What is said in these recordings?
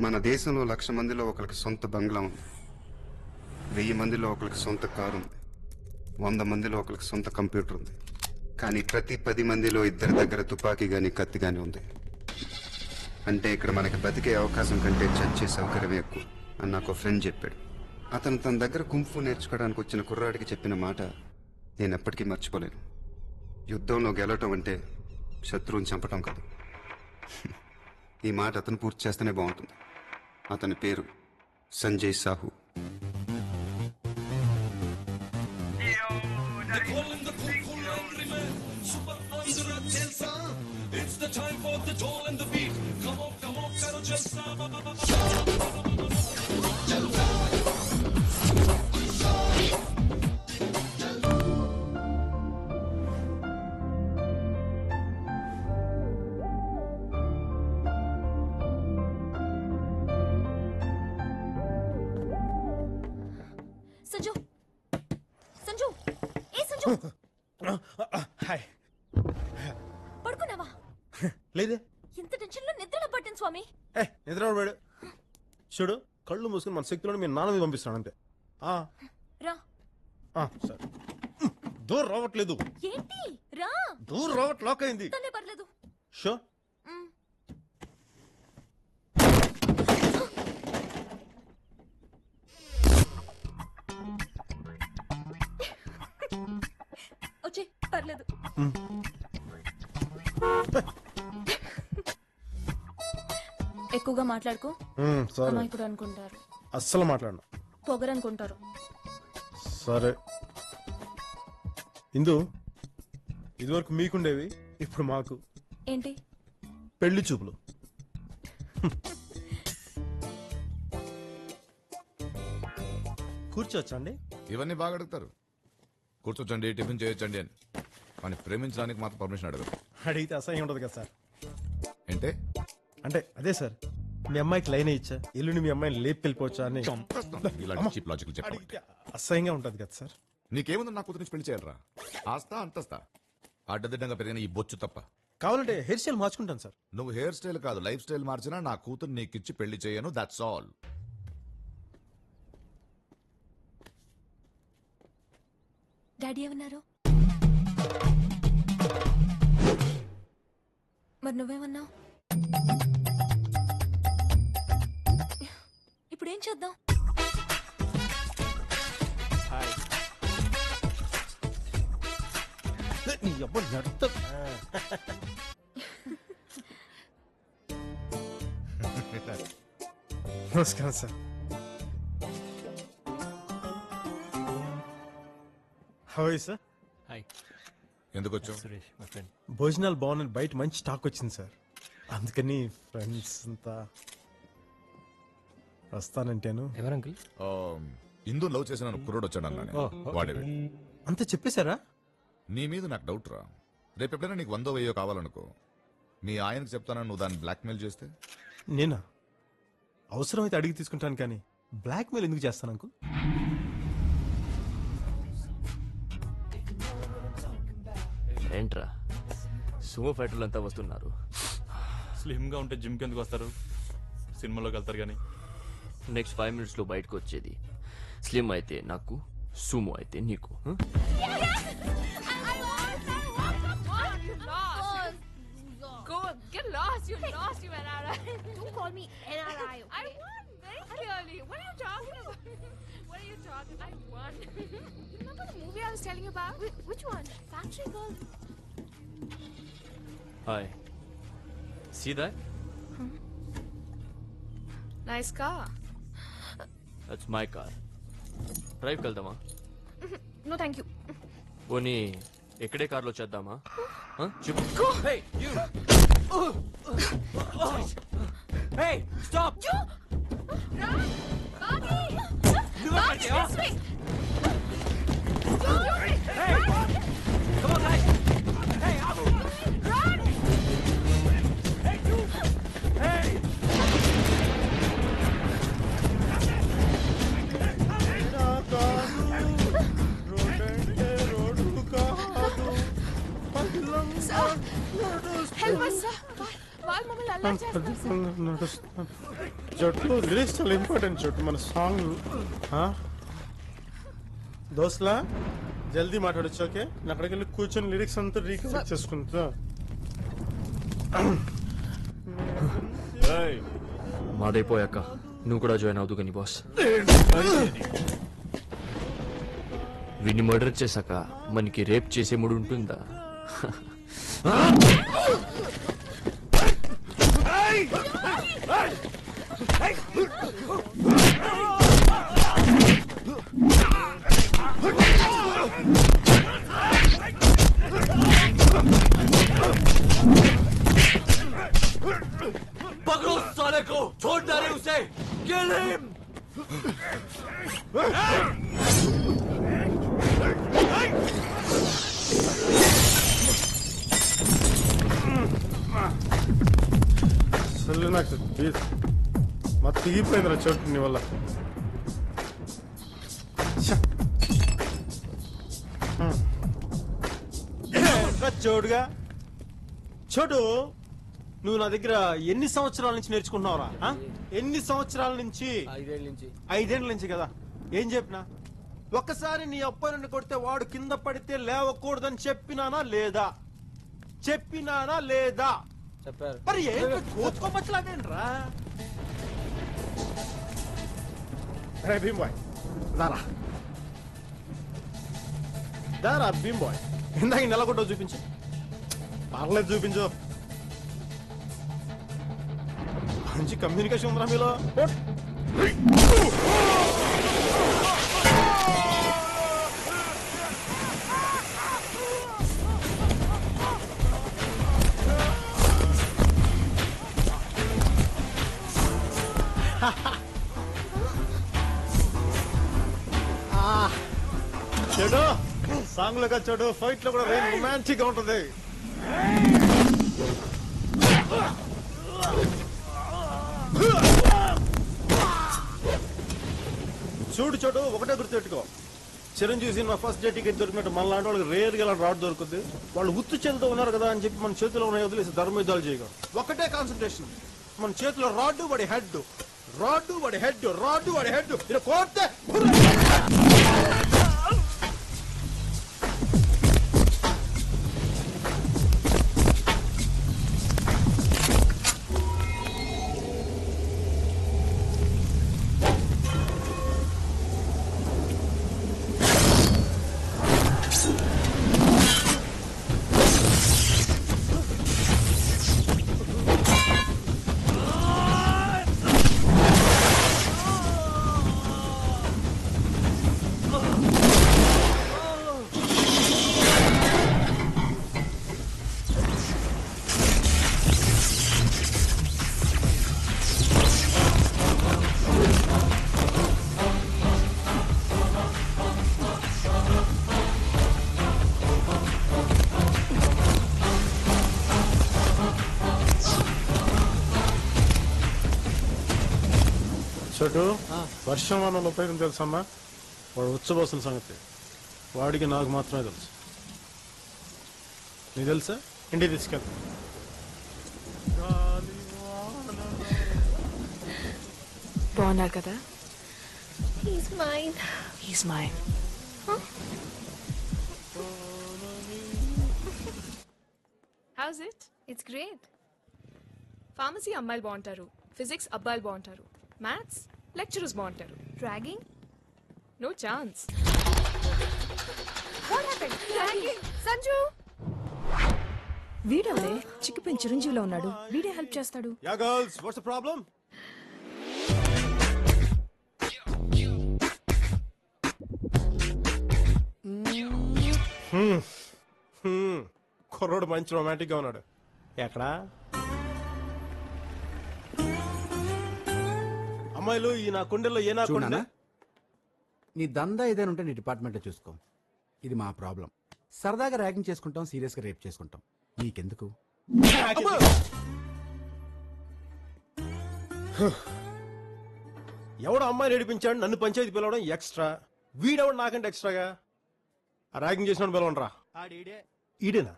మన దేశంలో 1,00,000 మందిలో ఒకరికి సొంత బంగ్లా ఉంది, 1000 మందిలో ఒకరికి సొంత కారు ఉంది, 100 మందిలో ఒకరికి సొంత కంప్యూటర్ ఉంది. కానీ ప్రతి 10 మందిలో ఇద్దరి దగ్గర తుపాకీ గాని కత్తి గాని ఉంది. అంటే ఇక్కడ మనకి బతికే అవకాశం కంటే చచ్చే సౌకర్యమే ఎక్కువ అని నాకు ఫ్రెండ్ చెప్పాడు. అతను తన దగ్గర కుంఫు నేర్చుకోవడానికి వచ్చిన కుర్రాడికి చెప్పిన మాట నేను ఎప్పటికీ మర్చిపోలేను. యుద్ధంలో గెలవటం అంటే శత్రువుని చంపటం కాదు. ఈ మాట అతను పూర్తి చేస్తేనే బాగుంటుంది. అతని పేరు సంజయ్ సాహు. సంజు సంజు ఏ సంజు హాయ్. పడుకున్నావా? లేదే. ఇంత టెన్షన్ లో నిద్రలో పట్టింది స్వామి. నిద్ర పడు. చూడు, కళ్ళు మూసుకుని మన శక్తిలో మీ నాన్న మీద పంపిస్తాను అంతే. రా. సరే. దూరం రావట్లేదు. ఏంటి? రా. దూరం రావట్ లాక్ అయింది. తనే పర్లేదు. షో. వచ్చే పర్లేదు. ఎక్కువగా మాట్లాడుకో. అమాయకుడు అనుకుంటారు. అస్సలు మాట్లాడను. పొగరనుకుంటారు. సరే ఇందు, ఇదివరకు మీకుండేవి, ఇప్పుడు మాకు. ఏంటి? పెళ్లి చూపులు. కూర్చోవచ్చండి? ఇవన్నీ బాగా అడుగుతారు. కూర్చోచ్చండి, టిఫిన్ చేయొచ్చండి అని. కానీ ప్రేమించడానికి మాత్రం పర్మిషన్ అడగదు. అడిగితే అసహ్యం ఉండదు కదా సార్. ఏంటే? అంటే అదే సార్, మీ అమ్మాయికి లైన్ ఇచ్చా, ఇల్లుని మీ అమ్మాయిని లేపుకెళ్ళిపోవచ్చా అని. ఇలాంటి చీప్ లాజిక్ చెప్పండి. అడిగితే అసహ్యంగా ఉంటది కదా సార్. నీకేముంది నా కూతురు నుంచి పెళ్లి చేయాలరా? ఆస్తా అంతస్తా అడ్డదిడ్డంగా పెరిగిన ఈ బొచ్చు తప్ప. కావాలంటే హెయిర్ స్టైల్ మార్చుకుంటాను సార్. నువ్వు హెయిర్ స్టైల్ కాదు, లైఫ్ స్టైల్ మార్చినా నా కూతురు నీకిచ్చి పెళ్లి చేయను. That's all. డాడీ ఏమన్నారు? మరి నువ్వేమన్నావు? ఇప్పుడు ఏం చేద్దాం? నమస్కారం sir. How are you sir? Hi. ఎందుకు వచ్చావు? Suresh, my friend. భోజనాలు బాగున్నాయి, బయట మంచి స్టాక్ వచ్చింది సార్, అందుకని ఫ్రెండ్స్ అంతా వస్తానంటాను. ఎవరు అంకుల్? ఇందు లవ్ చేసిన కుర్రోడు వచ్చాడు అన్నాను. వాడేవి అంతా చెప్పేశారా? నీ మీద నాకు డౌట్ రా. రేపు ఎప్పుడైనా నీకు 100,000 కావాలనుకో, మీ ఆయనకు చెప్తానని నువ్వు దాన్ని బ్లాక్మెయిల్ చేస్తే? నేనా? అవసరమైతే అడిగి తీసుకుంటాను, కానీ బ్లాక్మెయిల్ ఎందుకు చేస్తాను అంకుల్? ఏంట్రా సుమో ఫైటర్లు అంతా వస్తున్నారు. స్లిమ్ గా ఉంటే జిమ్ కి ఎందుకు వస్తారు? సినిమాలోకి వెళ్తారు కానీ. నెక్స్ట్ 5 minutes లో బయటకు వచ్చేది. స్లిమ్ అయితే నాకు, సుమో అయితే నీకు. Go get lost. You lost, you NRI. Don't call me NRI. Okay? I won very clearly. What are you talking about? What are you talking? I won. You remember the movie I was telling you about? Which one? Factory Girl. Hi. See that? Nice car. That's my car. డ్రైవ్కి వెళ్దామా? No, thank you. పోనీ ఎక్కడే కార్లో చేద్దామా? చెప్పు. Hey, you. Hey, stop. Run! Bobby! Bobby, this way! Hey! Come on, guys! Hey, up! Run! Hey, you! Hey! Help us, sir. వాళ్ళు మమ్మల్ని జట్టు lyrics చాలా ఇంపార్టెంట్ జట్టు మన సాంగ్. దోస్లా జల్దీ మాట్లాడచ్చు. ఓకే, నేను అక్కడికి వెళ్ళి కూర్చొని లిరిక్స్ అంతా రీకలెక్ట్ చేసుకుంటా. మాదైపోయాక నువ్వు కూడా జాయిన్ అవుతూ కానీ బాస్. వీడిని మర్డర్ చేశాక మనకి రేప్ చేసే మూడు ఉంటుందా? पकड़ो साले को, छोड़ ना रहे उसे, किल हिम। అసలు నాకు మా తిగిపోయిందిరా చోటు నీ వల్ల. చోటుగా చోటు, నువ్వు నా దగ్గర ఎన్ని సంవత్సరాల నుంచి నేర్చుకుంటున్నావురా? ఎన్ని సంవత్సరాల నుంచి? 5 ఏళ్ళ నుంచి కదా. ఏం చెప్పినా? ఒక్కసారి నీ అబ్బాయిని కొడితే వాడు కింద పడితే లేవకూడదని చెప్పినానా లేదా? చెప్పినానా లేదా? చెప్పారు. మరి కోసుకోమచ్చలాగేంట్రా? రే భీమ్ బాయ్, దారా దారా భీమ్ బాయ్, ఇందాక నెలకొట్టో చూపించు. పర్లేదు చూపించు. మంచి కమ్యూనికేషన్ ఉందిరా మీలో. చెడు సాంగ్ లో చెడు ఫైట్ లో కూడా రొమాంటిక్ గా ఉంటుంది. చూడు చోటు, ఒకటే గుర్తుపెట్టుకో, Chiranjeevi cinema first day ticket దొరికినట్టు మన లాంటి వాళ్ళకి రేర్ గా రాడ్ దొరుకుతుంది. వాళ్ళు ఉత్తు చేతితో ఉన్నారు కదా అని చెప్పి మన చేతిలో ఉన్న వదిలేసి ధర్మయుద్ధాలు చేయగలం. ఒకటే కాన్సన్ట్రేషన్, మన చేతిలో రాడ్డు వాడి హెడ్, రాడ్డు వాడి హెడ్, రాడ్డు వాడి హెడ్. ఇలా కోర్తే చోటు, వర్షం వనంలో ఉపయోగం తెలుసమ్మా? వాడు ఉచ్చబోసిన సంగతి వాడికి నాకు మాత్రమే తెలుసు. నీకు తెలుసా? ఇంటికి తీసుకెళ్తా. బాగున్నారు కదా? He's mine. He's mine. How's it? It's great. Pharmacy అమ్మాయిలు బాగుంటారు, ఫిజిక్స్ అబ్బాయిలు బాగుంటారు, మ్యాథ్స్ లెక్చరర్స్ బాగుంటారు. Dragging? No chance. What happened? Dragging. Sanju! వీడెవడే చిక్కిపోయిన చిరంజీవిలో ఉన్నాడు, వీడే హెల్ప్ చేస్తాడు. Yeah girls, what's the problem? కుర్రోడు మంచి రొమాంటిక్ గా ఉన్నాడు. ఎక్కడా అమ్మాయిలు ఈ నా కుండెల్లో ఏ నా కుండ? నీ దందా ఏదైనా ఉంటే నీ డిపార్ట్మెంట్లో చూసుకో. ఇది మా ప్రాబ్లం. సరదాగా ర్యాగింగ్ చేసుకుంటాం, సీరియస్ గా రేప్ చేసుకుంటాం. నీకెందుకు? ఎవడు అమ్మాయి నడిపించాడు, నన్ను పంచాయతీ పిలవడం ఎక్స్ట్రా. వీడెవడు నాకంటే ఎక్స్ట్రాగా? ర్యాగింగ్ చేసిన పిలవండిరా. ఈడేనా?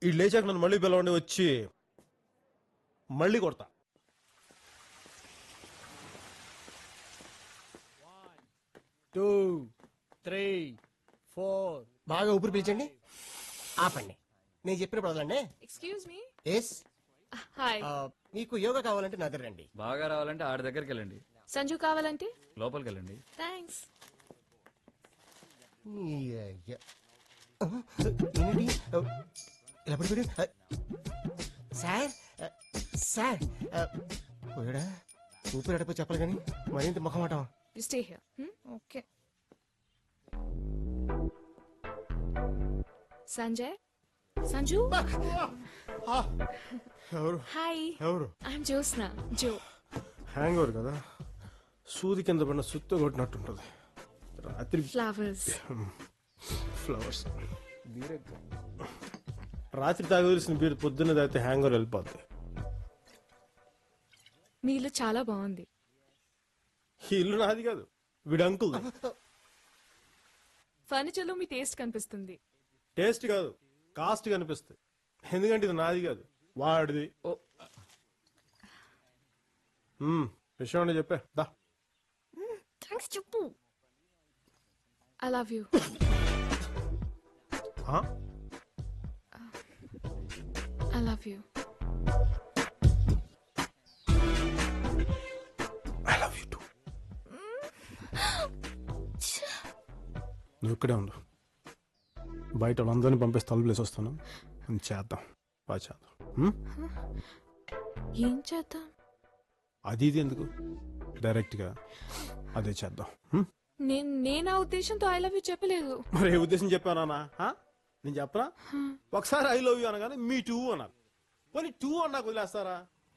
ఈ లేచాక నన్ను మళ్ళీ పిలవండి. వచ్చి మళ్ళీ కొడతా. టూ 3 4 బాగా ఊపిరి పీల్చండి, ఆపండి. నేను చెప్పినప్పుడు వదలండి. Excuse me. ఎస్. Hi. మీకు యోగా కావాలంటే నా దగ్గర రండి. బాగా రావాలంటే ఆడి దగ్గరికి వెళ్ళండి. సంజు కావాలంటే లోపలికి వెళ్ళండి. థ్యాంక్స్. ఏంటి ఇలా పడిపోయాడు? సార్ సార్ పోయాడా? ఊపిరి అడపో చెప్పాలి కానీ మరింత ముఖమాటం. You stay here. Okay. Sanjay? Sanju? ఎవరు Hi. ఎవరు? I'm Josna. Jo. Hang over కదా, సూది కింద పడిన సుత్త కొట్టినట్టుంటది. రాత్రి Flowers. ఫ్లవర్స్ రాత్రి తాగవలసిన బీరు పొద్దున్న తాగితే హ్యాంగ్ ఓవర్ వెళ్ళిపోద్ది. మీ ఇల్లు చాలా బాగుంది. ఈ ఇల్లు నాది కాదు, వీడు అంకుల్. ఫర్నిచర్ లో మీ టేస్ట్ కనిపిస్తుంది. టేస్ట్ కాదు, కాస్ట్ కనిపిస్తుంది. ఎందుకంటే ఇది నాది కాదు, వాడిది. విషయం అంటే చెప్పే దా. థ్యాంక్స్ చెప్పు. I love you. I love you. I love you too. నువ్వు ఇక్కడే ఉండు, బయట వాళ్ళందరినీ పంపేసి తలుపులేసి వస్తాను. చేద్దాం, బాగా చేద్దాం. ఏం చేద్దాం? అది ఇది ఎందుకు, డైరెక్ట్గా అదే చేద్దాం. నేను ఆ ఉద్దేశంతో ఐ లవ్ యూ చెప్పలేదు. మరి ఏ ఉద్దేశం చెప్పానా? నేను చెప్పనా? ఒకసారి ఐ లవ్ యూ అనగానే మీ టూ అన్నారు. పోనీ టూ అన్నాకు వదిలేస్తారా?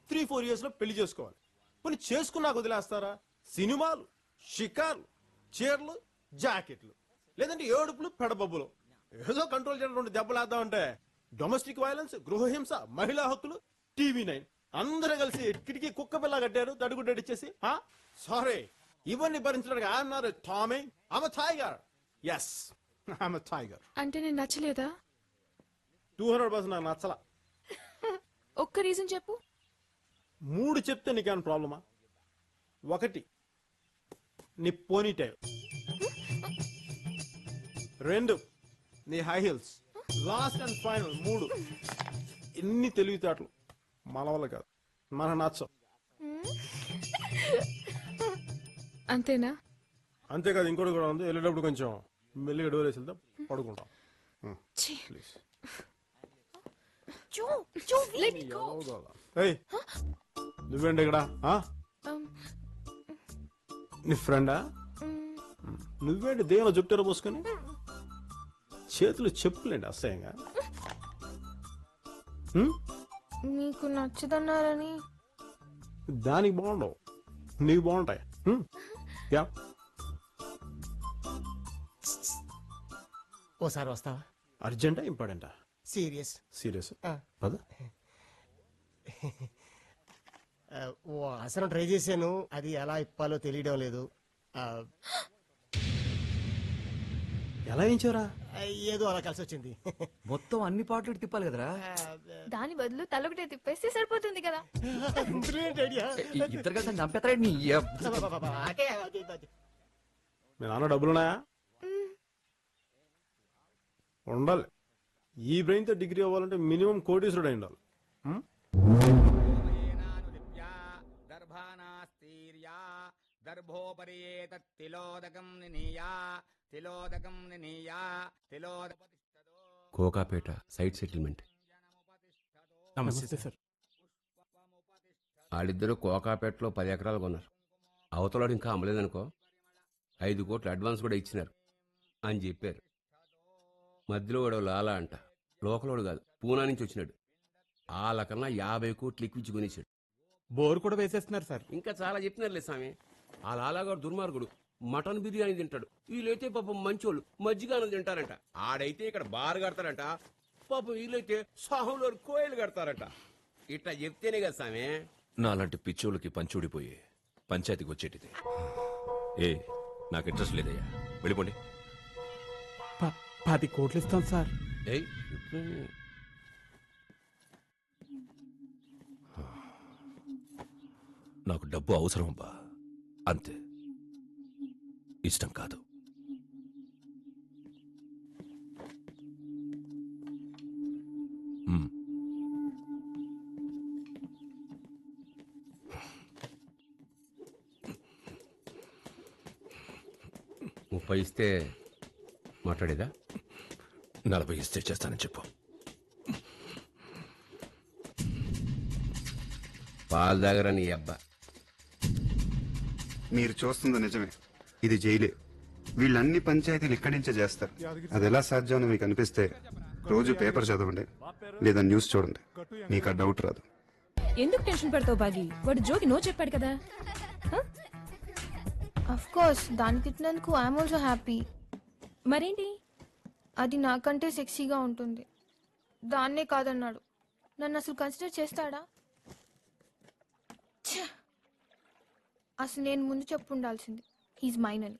3-4 years లో పెళ్లి చేసుకోవాలి. పోనీ చేసుకున్నాక వదిలేస్తారా? సినిమాలు, షికార్లు, చీరలు, జాకెట్లు, లేదంటే ఏడుపులు, పెడబబ్బులు, ఏదో కంట్రోల్ చేయడం 2 దెబ్బలేద్దామంటే డొమెస్టిక్ వైలెన్స్, గృహహింస, మహిళా హక్కులు, TV9 అందరూ కలిసి కిటికీ కుక్క పిల్ల కట్టారు తడుగుడ్డడిచ్చేసి. సారీ, ఇవన్నీ భరించడానికి అన్నారు Tommy. I'm a tiger. Yes, I'm a tiger. అంటే నేను నచ్చలేదా? 200% నాకు నచ్చలా. ఒక్క రీజన్ చెప్పు. 3 చెప్తే నీకేమైనా ప్రాబ్లమా? 1, నీ పోనీ టైల్. 2, నీ high heels. Last and final 3, ఎన్ని తెలివితేటలు మన వల్ల కాదు, మన నచ్చం. అంతేనా? అంతేకాదు, ఇంకోటి కూడా ఉంది. వెళ్ళేటప్పుడు కొంచెం మెల్లిగా డోర్ వేసి వెళ్తాం, పడుకుంటాం. ప్లీజ్. నువ్వేంటి ఇక్కడ? నీ ఫ్రెండా? నువ్వేంటి దేవుని జుట్టారు పోసుకొని? చేతులు చెప్పులేండి అసహ్యంగా. నీకు నచ్చదన్నారని. దానికి బాగుండవు, నీకు బాగుంటాయి. ఓసారి వస్తావా? అర్జెంటా ఇంపార్టెంటా? సీరియస్. సీరియస్ పద. ఓ ఆసనం ట్రై చేశాను, అది ఎలా ఇప్పాలో తెలియడం లేదు. ఎలా ఏంచారా? ఏదో అలా కలిసి వచ్చింది. మొత్తం అన్ని పాటలు తిప్పాలి కదరా? దాని బదులు తలొకటే తిప్పేస్తే సరిపోతుంది కదా. ఇద్దరు కలిసి చంపేస్తారా? మీ నాన్న డబ్బులున్నాయా? ఉండాలి. ఈ బ్రెయిన్ తో డిగ్రీ అవ్వాలంటే మినిమం కోటీశ్వరుడు అయి ఉండాలి. Kokapet site settlement. నమస్తే సార్. వాళ్ళిద్దరూ కోకాపేటలో 10 ఎకరాలు కొన్నారు. అవతలాడు ఇంకా అమ్మలేదనుకో, 5 కోట్లు అడ్వాన్స్ కూడా ఇచ్చినారు అని చెప్పారు. మధ్యలో వాడు లాలా అంట, లోకలోడు కాదు, పూనా నుంచి వచ్చినాడు. వాళ్ళకన్నా 50 కోట్లు ఎక్కువ కొనేసాడు. బోర్ కూడా వేసేస్తున్నారు సార్. ఇంకా చాలా చెప్పినారులే స్వామి. ఆ లాలాగాడు దుర్మార్గుడు, మటన్ బిర్యానీ తింటాడు. వీళ్ళైతే పాపం మంచోళ్ళు మజ్జిగానం తింటారంట. ఆడైతే ఇక్కడ బార్ కడతారంట, పాపం వీళ్ళైతే సాహంలో కోయలు కడతారంట. ఇట్లా చెప్తేనే కదా స్వామి. నాలాంటి పిచ్చోళ్ళకి పంచూడిపోయి పంచాయతీకి వచ్చేటిది. నాకు ఇంట్రెస్ట్ లేదయ్యా, వెళ్ళిపోండి. 10 కోట్లు ఇస్తాం సార్. నాకు డబ్బు అవసరం బా, అంతే. ఇష్టం కాదు. మ్. ముప్పై ఇస్తే మాట్లాడేదా? 40 ఇస్తే చేస్తానని చెప్పు. పాలు దగ్గర నీ అబ్బా. మీరు చూస్తుంది నిజమే, ఇది జైలే. వీళ్ళన్ని పంచాయతీలు ఇక్కడి నుంచే చేస్తారు. అది ఎలా సాధ్యమని మీకు అనిపిస్తే రోజు పేపర్ చదవండి, లేదా న్యూస్ చూడండి, మీకు ఆ డౌట్ రాదు. ఎందుకు టెన్షన్ పెడతావు బాగి? వాడు జోకి నో చెప్పాడు కదా. అఫ్ కోర్స్ దాన్ని తిట్టినందుకు ఐఎమ్ ఆల్సో హ్యాపీ. మరేంటి? అది నాకంటే సెక్సీగా ఉంటుంది. దాన్నే కాదన్నాడు. నన్ను అసలు కన్సిడర్ చేస్తాడా? ఛ! అసలు నేను ముందు చెప్పు ఉండాల్సింది హీజ్ మైన్ అని.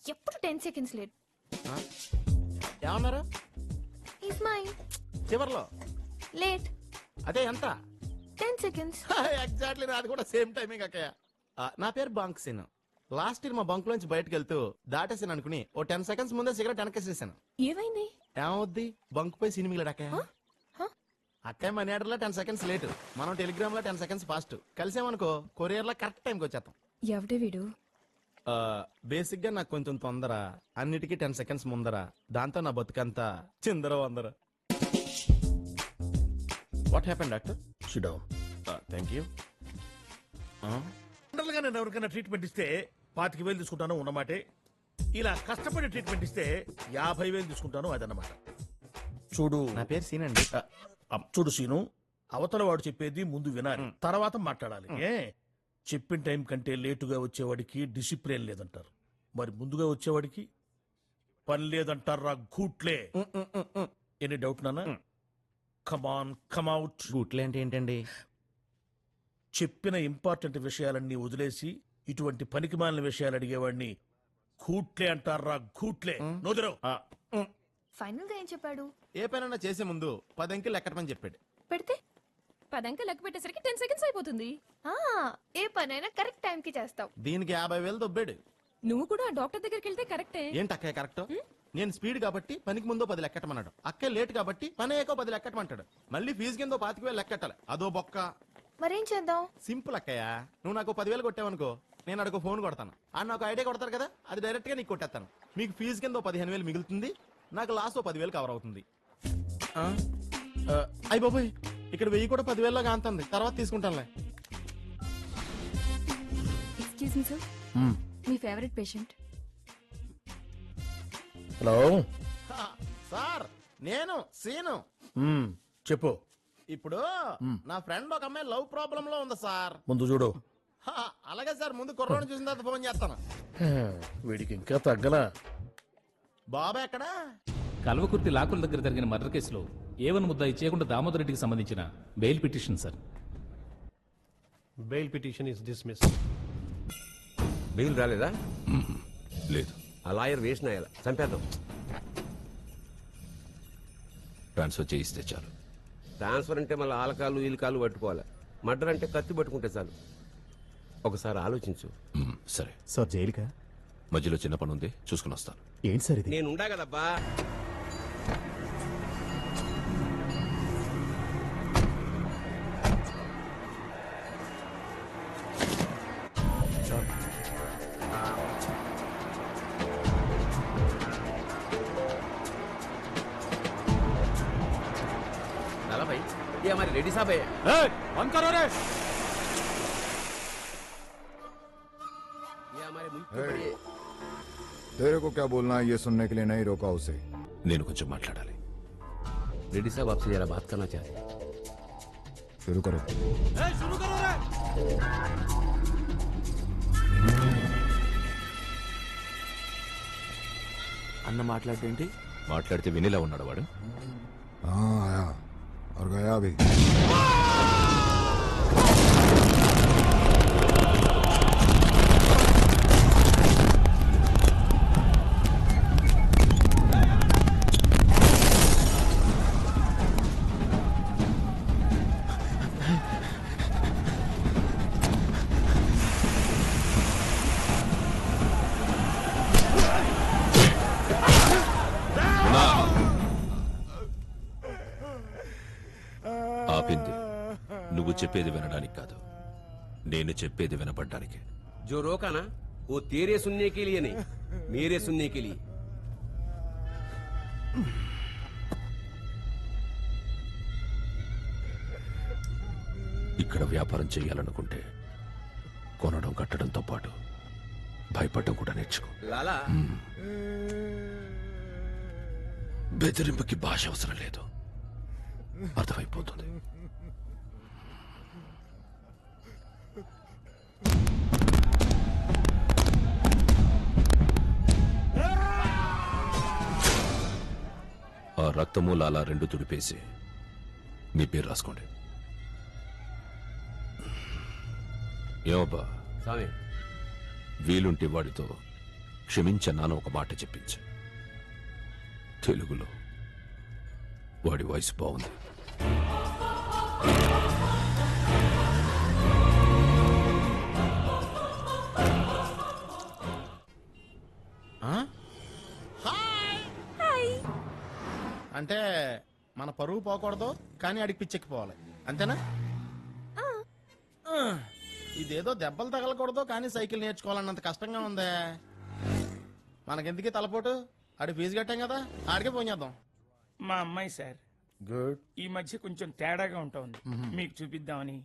ఎప్పుడు 10 seconds లేట్. ఏమన్నారు? He's mine. చివర్లో లేట్. అదే ఎంత? 10 seconds. ఎగ్జాక్ట్లీ నాది కూడా సేమ్ టైమింగ్ అక్కయ్య. నా పేరు బంక్ సీన్. లాస్ట్ ఇయర్ మా బంక్ లోంచి బయటకు వెళ్తూ దాటేసాను అనుకుని ఓ 10 seconds ముందే సిగరెట్ వెనకేసేసాను. ఏమైంది? ఏమవుద్ది? బంక్ పై సినిమా అక్కయ్య. అక్కయ్య మనీ ఆర్డర్ లో 10 seconds లేటు, మనం టెలిగ్రామ్ లో 10 seconds ఫాస్ట్. కలిసామనుకో కొరియర్ లో కరెక్ట్ టైంకి వచ్చేస్తాం. ఎవడే వీడు? బేసిక్ గా నాకు కొంచెం తొందర, అన్నిటికీ 10 seconds ముందర. దాంతో నా బతుకంతా చిందర వందర. What happen doctor? Thank you. General గా నేను ఎవరికైనా ట్రీట్మెంట్ ఇస్తే 25,000 తీసుకుంటాను ఉన్నమాటే. ఇలా కష్టపడి ట్రీట్మెంట్ ఇస్తే 50,000 తీసుకుంటాను అదన్నమాట. చూడు, నా పేరు సీన్ అండి. చూడు సీను, అవతల వాడు చెప్పేది ముందు వినాలి, తర్వాత మాట్లాడాలి. చెప్పిన టైం కంటే లేటుగా వచ్చేవాడికి డిసిప్లిన్ లేదంటారు, మరి ముందుగా వచ్చేవాడికి పని లేదంటారా? గూట్లే. ఎనీ డౌట్ నానా? కమాన్ కమ్అట్. గూట్లే అంటే ఏంటండి? చెప్పిన ఇంపార్టెంట్ విషయాలన్నీ వదిలేసి ఇటువంటి పనికి మాలిన విషయాలు అడిగేవాడిని గూట్లే అంటారా? గూట్లే. నోదరావు. ఫైనల్ గా ఏం చెప్పాడు? ఏ పనైనా చేసే ముందు 10 అంకెలు లెక్కటమని చెప్పాడు. పెడితే 10 అంకెలు లెక్క పెట్టేసరికి 10 seconds అయిపోతుంది. ఏ పనైనా కరెక్ట్ టైం కి చేస్తావు. దీనికి 50,000 దొబ్బాడు. నువ్వు కూడా డాక్టర్ దగ్గరికి వెళ్తే కరెక్టే. ఏంటి అక్కయ్య కరెక్ట్? నేను స్పీడ్ కాబట్టి పనికి ముందో 10 లెక్కటమన్నాడు. అక్కయ్య లేట్ కాబట్టి పని అయ్యాకో 10 లెక్కటమంటాడు. మళ్ళీ ఫీజు కిందో 25,000 లెక్కట్టాలి. అదో బొక్క. మరేం చేద్దాం? సింపుల్ అక్కయ్య, నువ్వు నాకు 10,000 కొట్టావనుకో, నేను అడుగు ఫోన్ కొడతాను. ఆయన నాకు ఐడియా కొడతారు కదా, అది డైరెక్ట్ గా నీకు కొట్టేస్తాను. మీకు ఫీజు కింద 15,000 మిగులుతుంది, నాకు లాస్ట్ 10,000 కవర్ అవుతుంది. అయ్య బాబోయ్, ఇక్కడ 1000 కూడా 10,000 లాగా అంతుంది. తర్వాత తీసుకుంటానులే. ఎక్స్క్యూజ్ మీ సార్, మీ ఫేవరెట్ పేషెంట్. హలో సార్, నేను సీను. చెప్పు. ఇప్పుడు నా ఫ్రెండ్ ఒక అమ్మాయి లవ్ ప్రాబ్లం లో ఉంది సార్. ముందు చూడు. అలాగే సార్, ముందు కుర్రోని చూసిన తర్వాత ఫోన్ చేస్తాను. వీడికి ఇంకా తగ్గలా. బాబా ఎక్కడా? కల్వకుర్తి లాకుల దగ్గర జరిగిన మర్డర్ కేసులో ఏవన్ ముద్దాయి చేయకుండా దామోదర్ రెడ్డికి సంబంధించిన bail petition sir. Bail petition is dismissed. Bail రాలేదా? లేదు. ఆ లాయర్ వేసిన చంపేద్దాం. ట్రాన్స్ఫర్ చేయిస్తే చాలు. ట్రాన్స్ఫర్ అంటే మళ్ళీ ఆలకాలు ఈలకాలు పట్టుకోవాలి. మర్డర్ అంటే కత్తి పట్టుకుంటే చాలు. ఒకసారి ఆలోచించు. సరే సార్, జైలుకా? మధ్యలో చిన్న పని ఉంది, చూసుకుని వస్తాను. ఏంటి సార్ ఇది? నేను ఉండా కదబ్బా. भाई ये हमारे रेडी साहब है। बंद करो रे। ये हमारे मुल्क के बड़े। तेरे को क्या बोलना है ये सुनने के लिए नहीं रोका उसे। నేను కొంచెం మాట్లాడాలి. रेडी साहब आपसे जरा बात करना चाहते हैं। शुरू करो। शुरू करो रे। అన్న మాట్లాడేంటి? మాట్లాడితే వినేలా ఉన్నాడు వాడు. हाँ आया और गया भी। నువ్వు చెప్పేది వినడానికి కాదు, నేను చెప్పేది వినపడ్డానికి. जो रोका ना वो तेरे सुनने के लिए नहीं, मेरे सुनने के लिए. ఇక్కడ వ్యాపారం చేయాలనుకుంటే కొనడం కట్టడంతో పాటు భయపడడం కూడా నేర్చుకో. లాలా బెదిరింపుకి భాష అవసరం లేదు, అర్థమైపోతుంది. ఆ రక్తము లాలా రెండు తుడిపేసి మీ పేరు రాసుకోండి. ఏమబ్బా స్వామి, వీలుంటే వాడితో క్షమించన్నాను ఒక మాట చెప్పించు. తెలుగులో. వాడి వయసు బాగుంది. అంటే మన పరువు పోకూడదు, కానీ అడిగి పిచ్చెక్కిపోవాలి, అంతేనా? ఇదేదో దెబ్బలు తగలకూడదు, కానీ సైకిల్ నేర్చుకోవాలన్నంత కష్టంగా ఉందే. మనకెందుకే తలపోటు? ఆడి ఫీజు కట్టాం కదా, ఆడికే ఫోన్ చేద్దాం. మా అమ్మాయి సార్, గుడ్. ఈ మధ్య కొంచెం తేడాగా ఉంటుంది, మీకు చూపిద్దామని.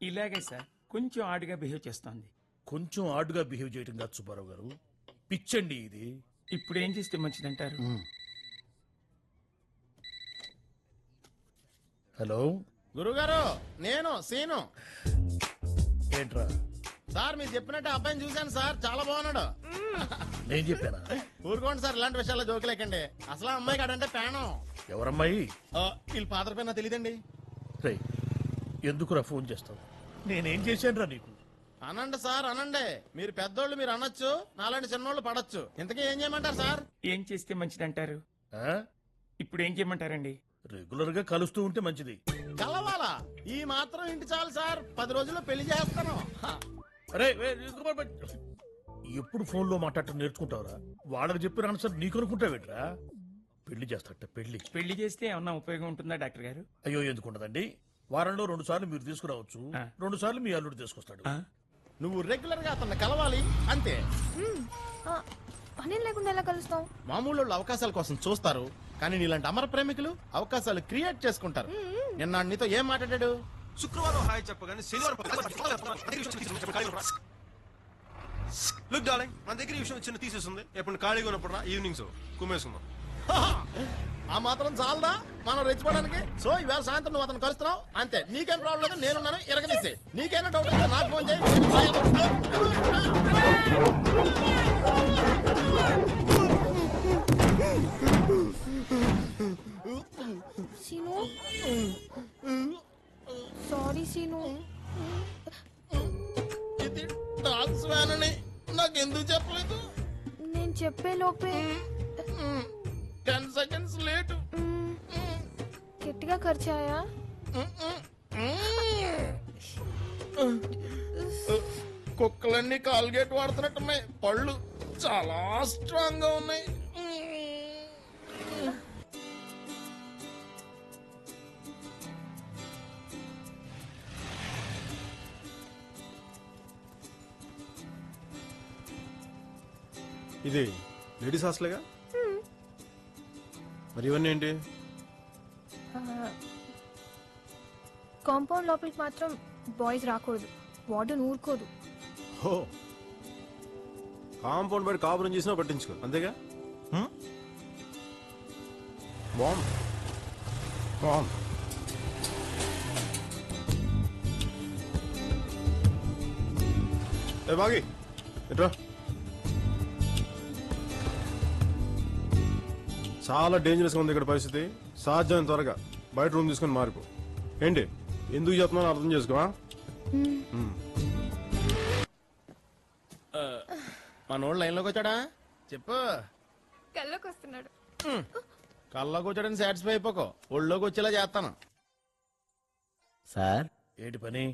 ఇలాగే సార్, కొంచెం ఆడుగా బిహేవ్ చేస్తోంది. కొంచెం ఆడుగా బిహేవ్ చేయడం కాదు సుబ్బారావు గారు, పిచ్చండి ఇది. ఇప్పుడు ఏం చేస్తే మంచిదంటారు? హలో గురుగారు, నేను సీను. ఏంట్రా? సార్ మీరు చెప్పినట్టు అబ్బాయిని చూశాను సార్, చాలా బాగున్నాడు. నేను చెప్పానా? ఊరుకోండి సార్, ఇలాంటి విషయాల్లో జోకులేకండి. అసలు ఆ అమ్మాయి కాడంటే ప్రాణం. ఎవరమ్మాయి? వీళ్ళ ఫాదర్ పేరు నాకు తెలియదండి. రే, ఎందుకురా ఫోన్ చేస్తావు? నేనేం చేశానురా నీకు? అనండి సార్, అనండి. మీరు పెద్దోళ్ళు, మీరు అనొచ్చు, నాలాంటి చిన్నోళ్ళు పడొచ్చు. ఇంతకీ ఏం చేయమంటారు సార్? ఏం చేస్తే మంచిదంటారు? ఇప్పుడు ఏం చేయమంటారండి? రెగ్యులర్ గా కలుస్తూ ఉంటే మంచిది. కలవాలా? ఈ మాత్రం ఇంటి చాలు సార్, 10 రోజుల్లో పెళ్లి చేస్తాను. అరే ఎప్పుడు ఫోన్ లో మాట్లాడటం నేర్చుకుంటావురా? వాళ్ళకి చెప్పిన ఆన్సర్ నీకు అనుకుంటావేట్రా? పెళ్లి చేస్తాట. పెళ్లి చేస్తే ఏమన్నా ఉపయోగం ఉంటుందా డాక్టర్ గారు? అయ్యో, ఎందుకుండదండి. వారంలో 2 సార్లు మీరు తీసుకురావచ్చు, 2 సార్లు మీ అల్లుడు తీసుకొస్తాడు. నువ్వు రెగ్యులర్ గా అతన్ని కలవాలి, అంతే. పని లేకుండా ఎలా కలుస్తాం? మామూలు అవకాశాల కోసం చూస్తారు, కానీ నీలాంటి అమర ప్రేమికులు అవకాశాలు క్రియేట్ చేసుకుంటారు. నిన్న నీతో ఏం మాట్లాడాడు? శుక్రవారం హాయ్ చెప్పగానే శనివారం లుక్ డార్లింగ్, మన దగ్గర ఈ విషయం చిన్న తీసేస్తుంది. ఎప్పుడు ఖాళీగా ఉన్నప్పుడు ఈవినింగ్స్ కుమ్మేసుకుందాం. ఆ మాత్రం చాలదా మనం రెచ్చిపోవడానికి? సో ఇవాళ సాయంత్రం నువ్వు అతను కలుస్తున్నావు, అంతే. నీకేం ప్రాబ్లం లేదు, నేనున్నాను, ఎరగదీసే. నీకేనా డౌట్ అయితే నాకు ఫోన్ చేయి. సీను, సారీ సీను. ఇది డాగ్స్ వ్యాన్ అని నాకెందుకు చెప్పలేదు? నేను చెప్పే లోపే 10 సెకండ్స్ లేటు. గట్టిగా ఖర్చాయా? కుక్కలన్నీ కాల్గేట్ వాడుతున్నట్టున్నాయి, పళ్ళు చాలా స్ట్రాంగ్ గా ఉన్నాయి. ఇది లేడీస్ హాస్టల్గా? మరి ఇవన్నీ ఏంటి? కాంపౌండ్ లోపలికి మాత్రం బాయ్స్ రాకూడదు, వార్డెన్ ఊరుకోదు. హో, కాంపౌండ్ బయట కాపురం చేసినా పట్టించుకో, అంతేగా? Bomb bomb. ఏ బాగి ఎట్రా. చాలా డేంజరస్గా ఉంది ఇక్కడ పరిస్థితి. సాధ్యం త్వరగా బయట రూమ్ తీసుకొని మారిపో. ఏంటి ఎందుకు చెప్తున్నాను అర్థం చేసుకో. మనోళ్ళు లైన్లోకి వచ్చాడా చెప్పు. కల్లోకి వస్తున్నాడు. కల్లోకి వచ్చాడని సాటిస్ఫై అయిపోకో, ఒళ్ళోకి వచ్చేలా చేస్తాను. సార్ ఏంటి పని?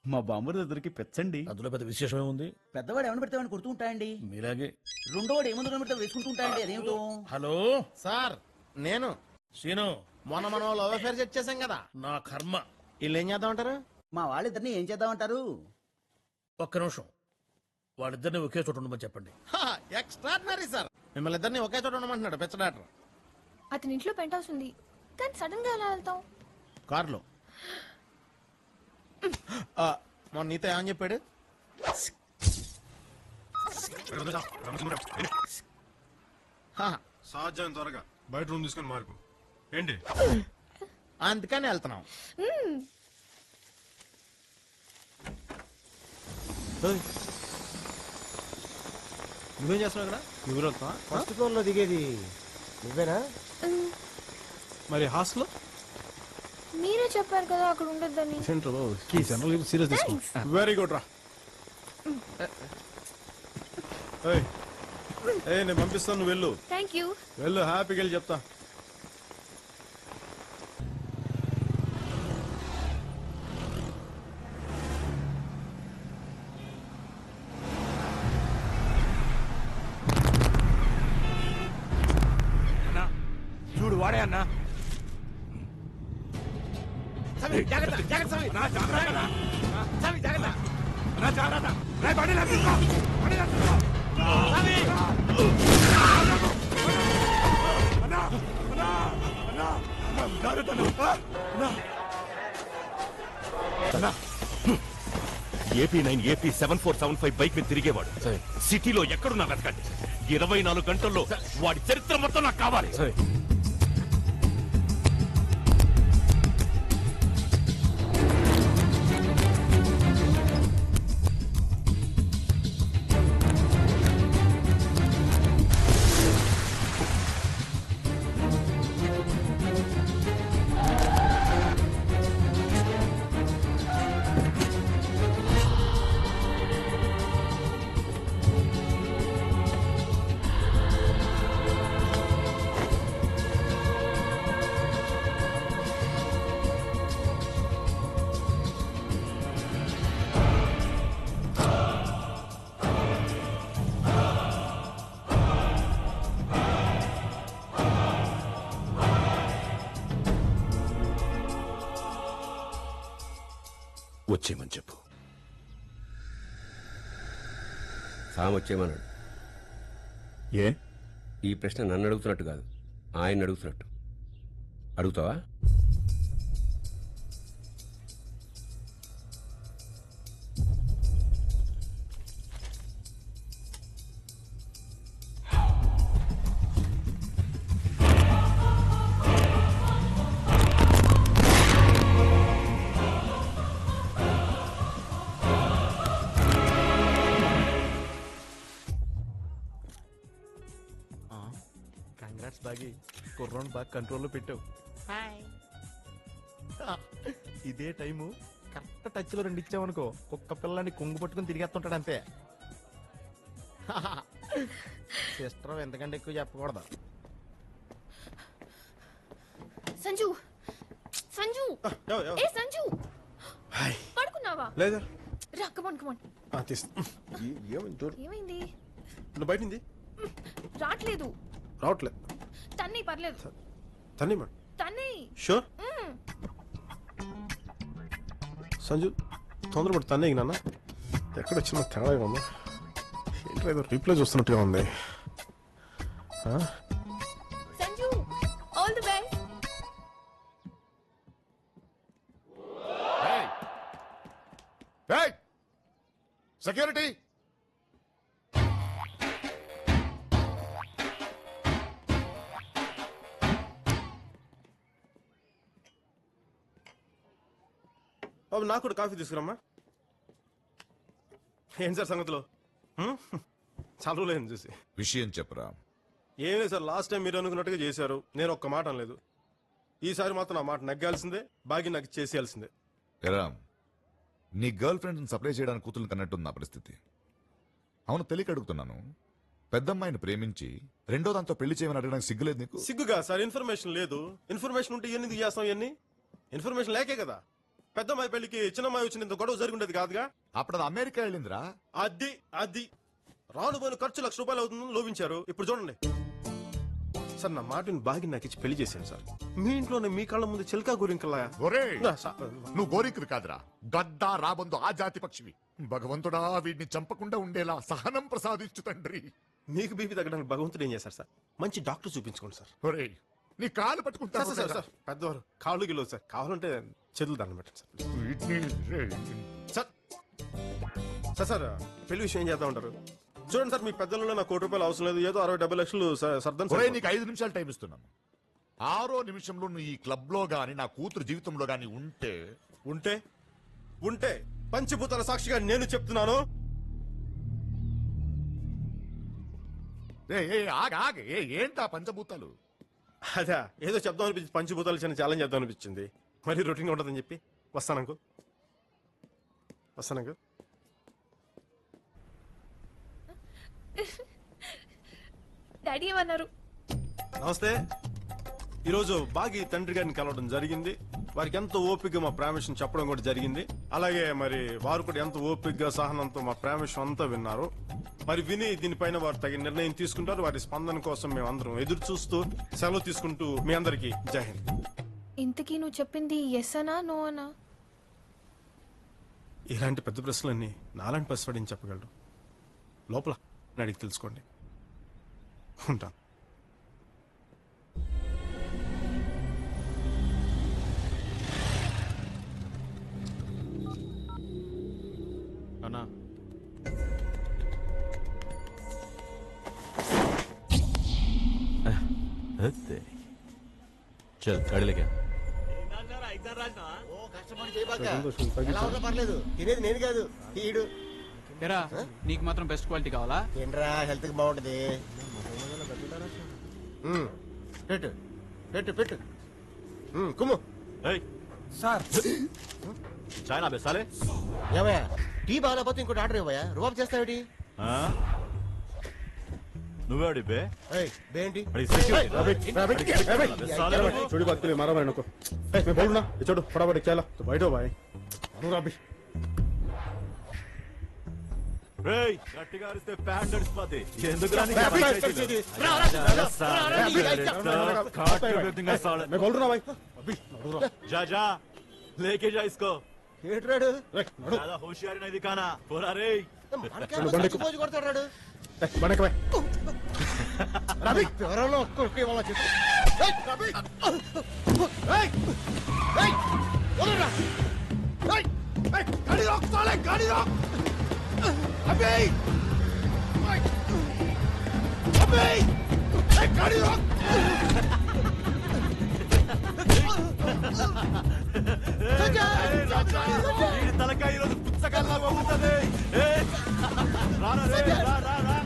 మా బాంబు దగ్గరికి పెంచండి. అందులో పెద్ద విశేషమే ఉంది. పెద్దవాడు ఏమని పెడితే కొడుతూ ఉంటాయండి. మీలాగే రెండో వాడు ఏముంది పెడితే వేసుకుంటూ ఉంటాయండి. అదేమిటో. హలో సార్, నేను శ్రీను. మొన్న మనం లవ్ అఫేర్ సెట్ చేసాం కదా, నా కర్మ. వీళ్ళు ఏం చేద్దామంటారు? మా వాళ్ళిద్దరిని ఏం చేద్దామంటారు? ఒక్క నిమిషం, వాళ్ళిద్దరిని ఒకే చోట ఉండమని చెప్పండి. ఎక్స్ట్రాడినరీ సార్, మిమ్మల్ని ఇద్దరిని ఒకే చోట ఉండమంటున్నాడు పెద్ద డాక్టర్. అతని ఇంట్లో పెంట్ హౌస్ ఉంది, కానీ సడన్ గా ఎలా వెళ్తాం? కార్లో. మొన్న నీతో ఏమని చెప్పాడు? సాధ్యం త్వరగా బయట రూమ్ తీసుకొని మార్పు ఏంటి? అందుకని వెళ్తున్నాం. నువ్వేం చేస్తున్నావు ఇక్కడ? నువ్వు వెళ్తావా? ఫస్ట్ ఫ్లోర్ లో దిగేది నువ్వేనా? మరి హాస్టల్? మీరే చెప్పారు కదా అక్కడ ఉండొద్దని. సీరియస్ తీసుకో. వెరీ గుడ్ రా. నేను పంపిస్తాను, నువ్వు వెళ్ళు. Thank you. వెళ్ళు, హ్యాపీగా వెళ్ళి చెప్తా. చూడు వాడే అన్నా. AP9 AP7475 బైక్ మీద తిరిగేవాడు. సిటీలో ఎక్కడున్నా వెతకండి. 24 గంటల్లో వాడి చరిత్ర మొత్తం నాకు కావాలి. వచ్చేయమని చెప్పు. సామ్ వచ్చేయమన్నాడు. ఏ? ఈ ప్రశ్న నన్ను అడుగుతున్నట్టు కాదు, ఆయన అడుగుతున్నట్టు. అడుగుతావా? కంగ్రాట్స్ బాగి, కుర్రోని బాగా కంట్రోల్లో పెట్టావు. ఇదే టైము కరెక్ట్ టచ్ లో 2 ఇచ్చావనుకో, కుక్క పిల్లని కొంగు పట్టుకుని తిరిగేస్తుంటాడు అంతే. సిస్టర్ ఎంతకంటే ఎక్కువ చెప్పకూడదు. సంజు, సంజు, ఏ సంజు, పడుకున్నావా? లేదా రా, కమాన్ కమాన్. ఏమైంది? నువ్వు బయట ఉంది రావట్లేదు. రావట్లేదు. తన్ని పర్లేదు. తన్ని మేడం. తన్ని. షూర్. సంజు తొందరపడి తన్నే నాన్న. ఎక్కడ వచ్చిన తేడా ఉందా? ఏంటో ఏదో రీప్లై చూస్తున్నట్టుగా ఉంది. Sanju, all the best. Security, బాబు నాకు కూడా కాఫీ తీసుకురమ్మా. ఏం సార్ సంగతిలో? చాలా రోజులు చూసి. విషయం చెప్పరా. ఏం లేదు సార్, లాస్ట్ టైం మీరు అనుకున్నట్టుగా చేశారు, నేను ఒక్క మాట అనలేదు. ఈసారి మాత్రం నా మాట నగ్గాల్సిందే, బాగి నాకు చేసేయాల్సిందే. ఎరా, నీ గర్ల్ ఫ్రెండ్ని సప్లై చేయడానికి కూతురు కన్నట్టుంది నా పరిస్థితి. అవును, తెలియక అడుగుతున్నాను. పెద్దమ్మాయిని ప్రేమించి రెండో దాంతో పెళ్లి చేయమని అడగడానికి సిగ్గులేదు నీకు? సిగ్గుగా సార్, ఇన్ఫర్మేషన్ లేదు. ఇన్ఫర్మేషన్ ఉంటే ఎన్ని చేస్తాం? ఇవన్నీ ఇన్ఫర్మేషన్ లేకే కదా పెద్దమ్మాయి పెళ్లికి చిన్నమ్మాయి వచ్చిన ఇంత గొడవ జరిగి కాదుగా. అప్పుడు అది అమెరికా వెళ్ళిందిరా. అది అది రాను పోయిన ఖర్చు ₹1,00,000 అవుతుందని లోపించారు. ఇప్పుడు చూడండి సార్, నా మాటని బాగి నాకు ఇచ్చి పెళ్లి చేశాను సార్. మీ ఇంట్లోనే మీ కళ్ళ ముందు చిలకా గురింకలా. నువ్వు గోరికులు కాదురా, గద్దా రాబందు ఆ జాతి పక్షివి. భగవంతుడా వీడిని చంపకుండా ఉండేలా సహనం ప్రసాదించు తండ్రి. మీకు బీపీ తగ్గడానికి భగవంతుడు ఏం చేశారు సార్? మంచి డాక్టర్ చూపించుకోండి సార్. ఒరేయ్, నీ కాలు పట్టుకుంటా సార్ సార్ పెద్దవారు కాళ్ళు గిలో సార్, కావాలంటే చేతులు దండం పెట్టండి సార్. సార్ సార్ పెళ్లి విషయం ఏం చేద్దాం ఉంటారు? చూడండి సార్, మీ పెద్దలలో నాకు ₹1,00,000 అవసరం లేదు. ఏదో 60-70 లక్షలు సర్దం. నీకు 5 నిమిషాలు టైం ఇస్తున్నాను. 6వ నిమిషంలో నువ్వు ఈ క్లబ్ లో గాని నా కూతురు జీవితంలో గాని ఉంటే ఉంటే ఉంటే పంచభూతాల సాక్షిగా నేను చెప్తున్నాను. ఏంటా పంచభూతాలు? అదా ఏదో చెప్దాం అనిపించింది, పంచభూతాలు చిన్న ఛాలెంజ్ చేద్దాం అనిపించింది. మరి రొటీన్గా ఉంటుందని చెప్పి వస్తాను. డాడీ ఏమన్నారు? నమస్తే. ఈరోజు బాగి తండ్రి గారిని కలవడం జరిగింది. వారికి ఎంతో ఓపిక మా ప్రామిషన్ చెప్పడం కూడా జరిగింది. అలాగే మరి వారు కూడా ఎంతో ఓపికగా సహనంతో మా ప్రామిషన్ అంతా విన్నారు. మరి విని దీనిపైన వారు తగిన నిర్ణయం తీసుకుంటారు. వారి స్పందన కోసం మేము అందరం ఎదురు చూస్తూ సెలవు తీసుకుంటూ మీ అందరికీ జై హింద్. ఇంతకీ నువ్వు చెప్పింది ఎస్ అనా నో అనా? ఇలాంటి పెద్ద ప్రశ్నలన్నీ నాలాంటి పసివాడిని చెప్పగలడు. లోపల అడిగి తెలుసుకోండి. ఉంటాను. అన్నా చల్ గాడి లేక పర్లేదు, తినేది నేను కాదు ఈడు. నీకు మాత్రం బెస్ట్ క్వాలిటీ కావాలా? ఏంట్రా హెల్త్ కి బాగుంటది. పెట్టు పెట్టు పెట్టు కుమ్ము సార్. చాయ్ నా బెస్సాలే. ఏమయ్యా టీ బాగాలేకపోతే ఇంకోటి ఆర్డర్ ఇవ్వయా? రుబాబు చేస్తావేటి? నువ్వే బే ఏంటి చూడు భక్తులు మరో అనుకో బోల్నా చూడు ఫటాఫట్ చాలా బయట బాయ్ అను గట్టిగా అరిస్తే ప్యాంట్ అడిసిపోతే ఎందుకు जा लेके जा इसको ज्यादा होशियारी नहीं दिखाना पूरा रे కొడతాడు गाड़ी रोक साले गाड़ी रोक अबे अबे गाड़ी रोक తలకాయ ఈరోజు పుచ్చకల్లా పోతుంది రారా రే రా రా రా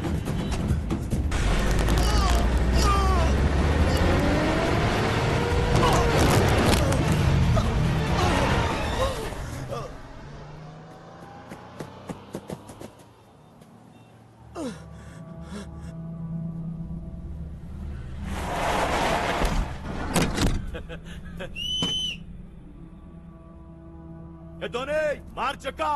धोनी मार चक्का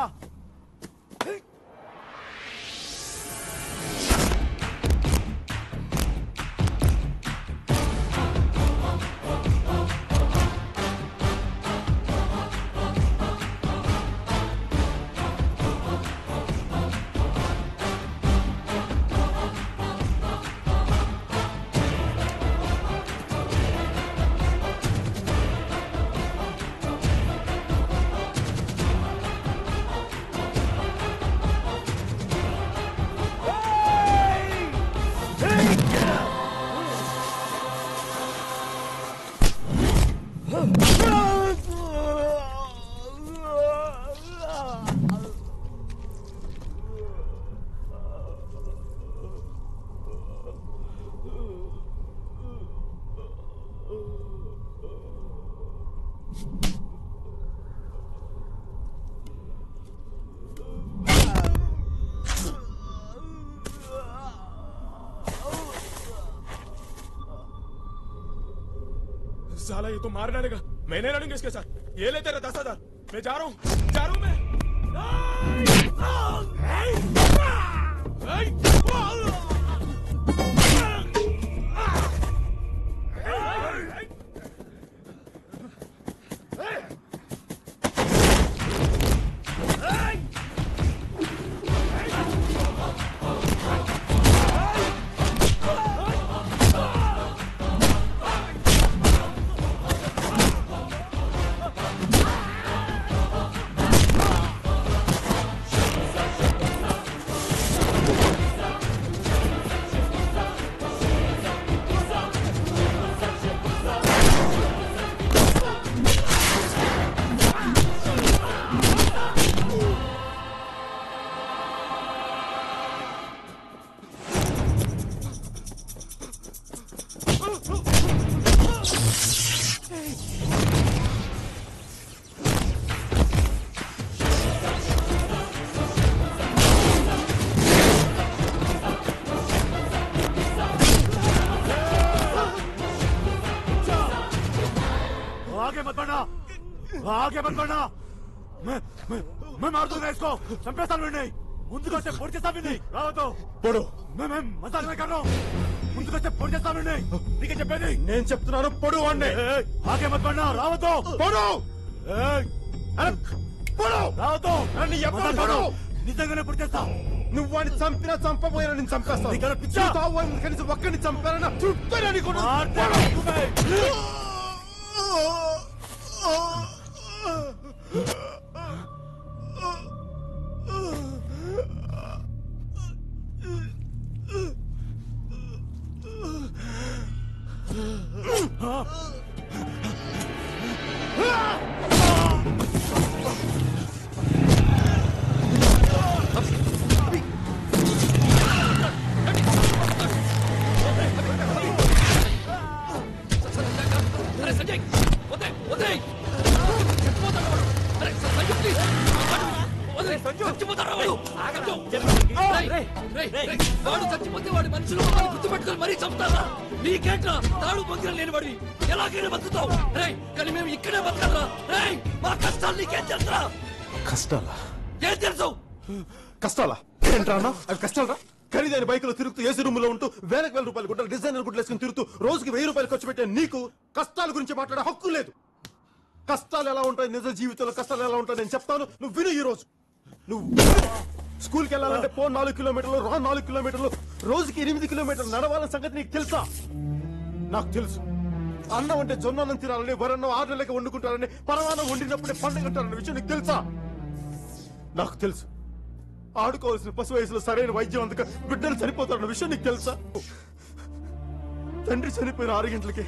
साला ये तो मार डालेगा। मैंने लड़ूंगा इसके साथ। ये ले तेरा 10,000। मैं जा रहा हूँ मैं। आगे मत बढ़ना। मैं मार दूंगा इसको। चंपेस्ता भी नहीं, ముందుకు వచ్చే పొడి చేస్తా भी नहीं। రావతో పొడు मैं मजाक में कर रहा हूँ। ముందుకు వచ్చే పొడి చేస్తా भी नहीं। నీకే చెప్పేది నేను చెప్తున్నాను పొడు వాడిని। ఆగే మत बढ़ना। రావతో పొడు పొడు రావతో నన్ను ఎప్పుడు పొడు నిజంగానే పొడి చేస్తా। నువ్వు వాడిని చంపినా చంపబోయినా నేను చంపేస్తాను। కనీసం ఒక్కడిని చంపారన్నా చుట్టారని కూడా వాడు చచ్చిపోతే వాడి మనుషులు గుర్తుపెట్టుకొని మరీ చంపుతారా? నీకేంట్రా తాడు పొందిన లేని వాడివి ఎలాగైనా బతుకుతావు? కానీ మేము ఇక్కడే బతకరా? మా కష్టాలు నీకేం తెలుసా? కష్టాలా? ఏం తెలుసు? కష్టాలా ఏంట్రా అన్న? అవి కష్టాలరా? ఖరీదైన బైకులో తిరుగుతూ ఏసీ రూమ్ లో ఉంటూ వేలకు వేల రూపాయలు గుడ్డలు డిజైనర్ గుడ్డలు వేసుకుని తిరుగుతూ రోజుకి 1000 రూపాయలు ఖర్చు పెట్టే నీకు కష్టాల గురించి మాట్లాడే హక్కు లేదు. కష్టాలు ఎలా ఉంటాయి, నిజ జీవితంలో కష్టాలు ఎలా ఉంటాయి నేను చెప్తాను, నువ్వు విను. ఈ రోజు నువ్వు స్కూల్కి వెళ్ళాలంటే 4 కిలోమీటర్లు, 4 కిలోమీటర్లు, రోజుకి 8 కిలోమీటర్లు నడవాలన్న సంగతి నీకు తెలుసా? నాకు తెలుసు. అన్నం అంటే జొన్న అన్నం తినాలని, వరన్నం 6 నెలలకి వండుకుంటారని, పరమాన్నం వండినప్పుడే పండుగంటారన్న విషయం నీకు తెలుసా? నాకు తెలుసు. ఆడుకోవాల్సిన పశు వయసులో సరైన వైద్యం అందుక బిడ్డలు చనిపోతారన్న విషయం నీకు తెలుసా? తండ్రి చనిపోయిన 6 గంటలకి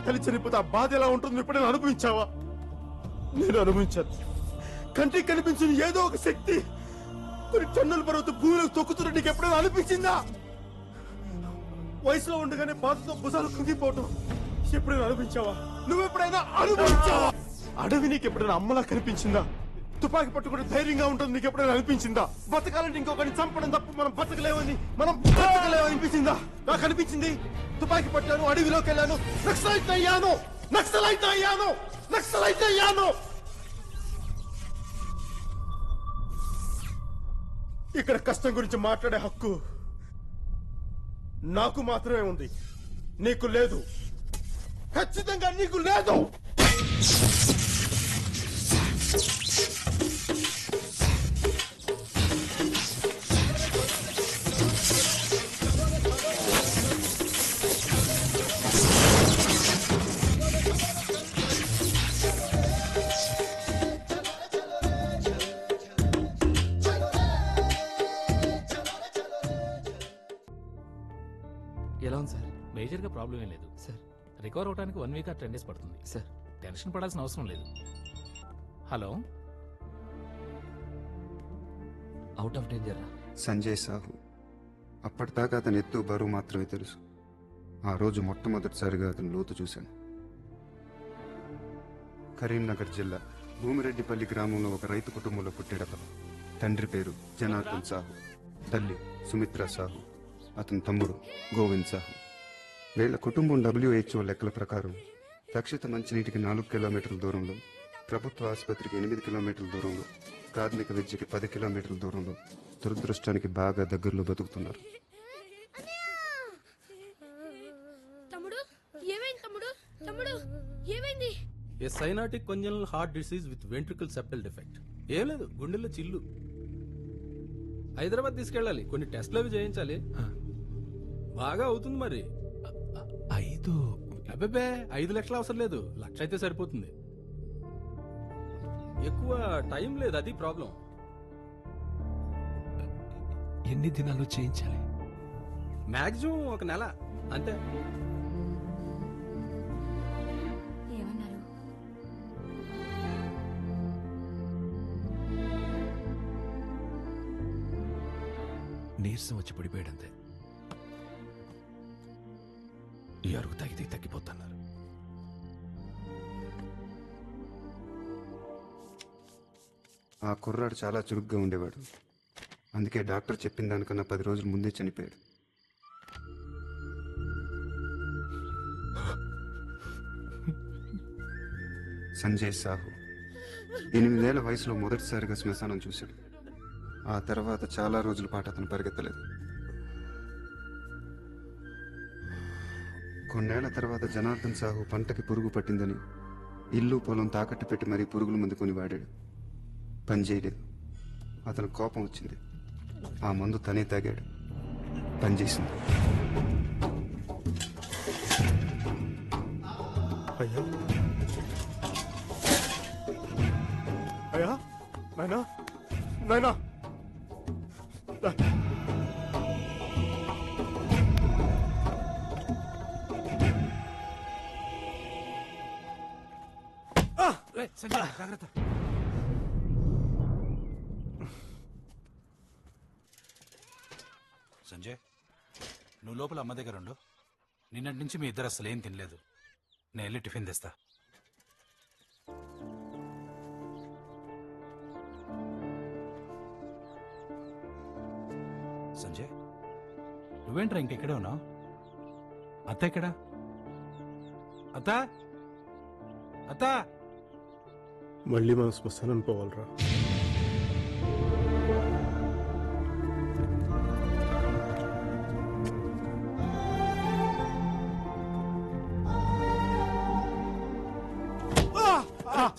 తల్లి చనిపోతే ఆ బాధ ఎలా ఉంటుంది ఎప్పుడైనా అనుభవించావా? నేను అనుభవించాను. కంటికి కనిపించిన ఏదో ఒక శక్తి కొన్ని టన్నుల పర్వతం భూమిలోకి తొక్కుతున్న నీకు ఎప్పుడైనా అనిపించిందా? వయసులో ఉండగానే బాధతో భుజాలు కుంగిపోవటం ఎప్పుడైనా అనిపించావా? నువ్వెప్పుడైనా అనుభవించావా? అడవి నీకు ఎప్పుడైనా అమ్మలా కనిపించిందా? తుపాకి పట్టుకుంటే ధైర్యంగా ఉంటుంది నీకు ఎప్పుడైనా అనిపించిందా? బతకాలంటే ఇంకొకరిని చంపడం తప్ప మనం బతకలేమని అనిపించిందా? నాకు అనిపించింది. తుపాకి పట్టాను, అడవిలోకి వెళ్ళాను, నక్సలైట్ అయ్యాను. ఇక్కడ కష్టం గురించి మాట్లాడే హక్కు నాకు మాత్రమే ఉంది, నీకు లేదు. ఖచ్చితంగా నీకు లేదు. ఎలా ఉంది సార్? మేజర్గా ప్రాబ్లం ఏం లేదు సార్. రికవర్ అవడానికి 1 వీక్ 10 డేస్ పడుతుంది సార్. టెన్షన్ పడాల్సిన అవసరం లేదు. Hello, out of danger. Sanjay Sahu. అప్పటిదాకా అతని ఎత్తు బరువు మాత్రమే తెలుసు. ఆ రోజు మొట్టమొదటిసారిగా అతను లోతు చూశాను. కరీంనగర్ జిల్లా భూమిరెడ్డిపల్లి గ్రామంలో ఒక రైతు కుటుంబంలో పుట్టాడతను. తండ్రి పేరు జనార్దన్ సాహు, తల్లి సుమిత్ర సాహు, అతని తమ్ముడు గోవింద్ సాహు. వీళ్ళ కుటుంబం WHO లెక్కల ప్రకారం రక్షిత మంచినీటికి 4 కిలోమీటర్ల దూరంలో, ప్రభుత్వ ఆసుపత్రికి 8 కిలోమీటర్ల దూరంలో, ప్రాథమిక విద్యకి 10 కిలోమీటర్ల దూరంలో, దురదృష్టానికి బాగా దగ్గరలో బతుకుతున్నారు. తమ్ముడు ఏమైంది? తమ్ముడు ఏమైంది? Acyanotic congenital heart disease with ventricular septal defect. ఏం లేదు, గుండెల్లో చిల్లు. హైదరాబాద్ తీసుకెళ్ళాలి, కొన్ని టెస్ట్లు అవి చేయించాలి. బాగా అవుతుంది మరి. 5 అబ్బే 5 లక్షలు అవసరం లేదు, 1 లక్ష అయితే సరిపోతుంది. ఎక్కువ టైం లేదు, అది ప్రాబ్లం. ఎన్ని దినాలు చేయించాలి? మాక్సిమం 1 నెల అంతే. ఏమన్నారు? నీరసం వచ్చి పడిపోయాడంతే. ఈ అరుగు తాగితే తగ్గిపోతున్నారు. ఆ కుర్రాడు చాలా చురుగ్గా ఉండేవాడు. అందుకే డాక్టర్ చెప్పిన దానికన్నా 10 రోజుల ముందే చనిపోయాడు. సంజయ్ సాహు 8 ఏళ్ల వయసులో మొదటిసారిగా శ్మశానం చూశాడు. ఆ తర్వాత చాలా రోజుల పాటు అతను పరిగెత్తలేదు. కొన్నేళ్ల తర్వాత జనార్దన్ సాహు పంటకి పురుగు పట్టిందని ఇల్లు పొలం తాకట్టు పెట్టి మరీ పురుగుల మందు కొని వాడాడు. పనిచేయలేదు. అతను కోపం వచ్చింది. ఆ మందు తనే తాగాడు. పనిచేసింది. అయ్యా అయ్యా నాయనా నాయనా జాగ్రత్త. సంజయ్, నువ్వు లోపల అమ్మ దగ్గర ఉండు. నిన్నటి నుంచి మీ ఇద్దరు అసలు ఏం తినలేదు. నేను వెళ్ళి టిఫిన్ తెస్తా. సంజయ్, నువ్వేంట్రా ఇంకెక్కడే ఉన్నావు? అత్త ఎక్కడా? అత్త అత్త మళ్ళీ మనం శ్మశానం పోవాలరా?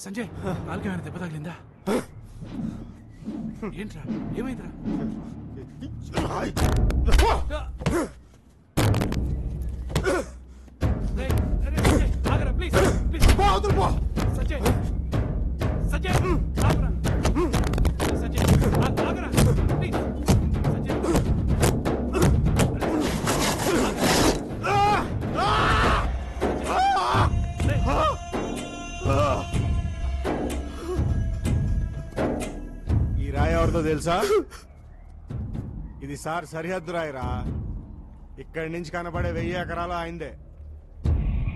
సంజయ్, కాలుకి ఏమైనా దెబ్బ తగిలిందా? ఏంట్రా, ఏమైందిరా? ఈ రాయి ఎవరిదో తెలుసా? ఇది సార్ సరిహద్దు రాయిరా. ఇక్కడి నుంచి కనబడే 1000 ఎకరాలు ఆయనదే.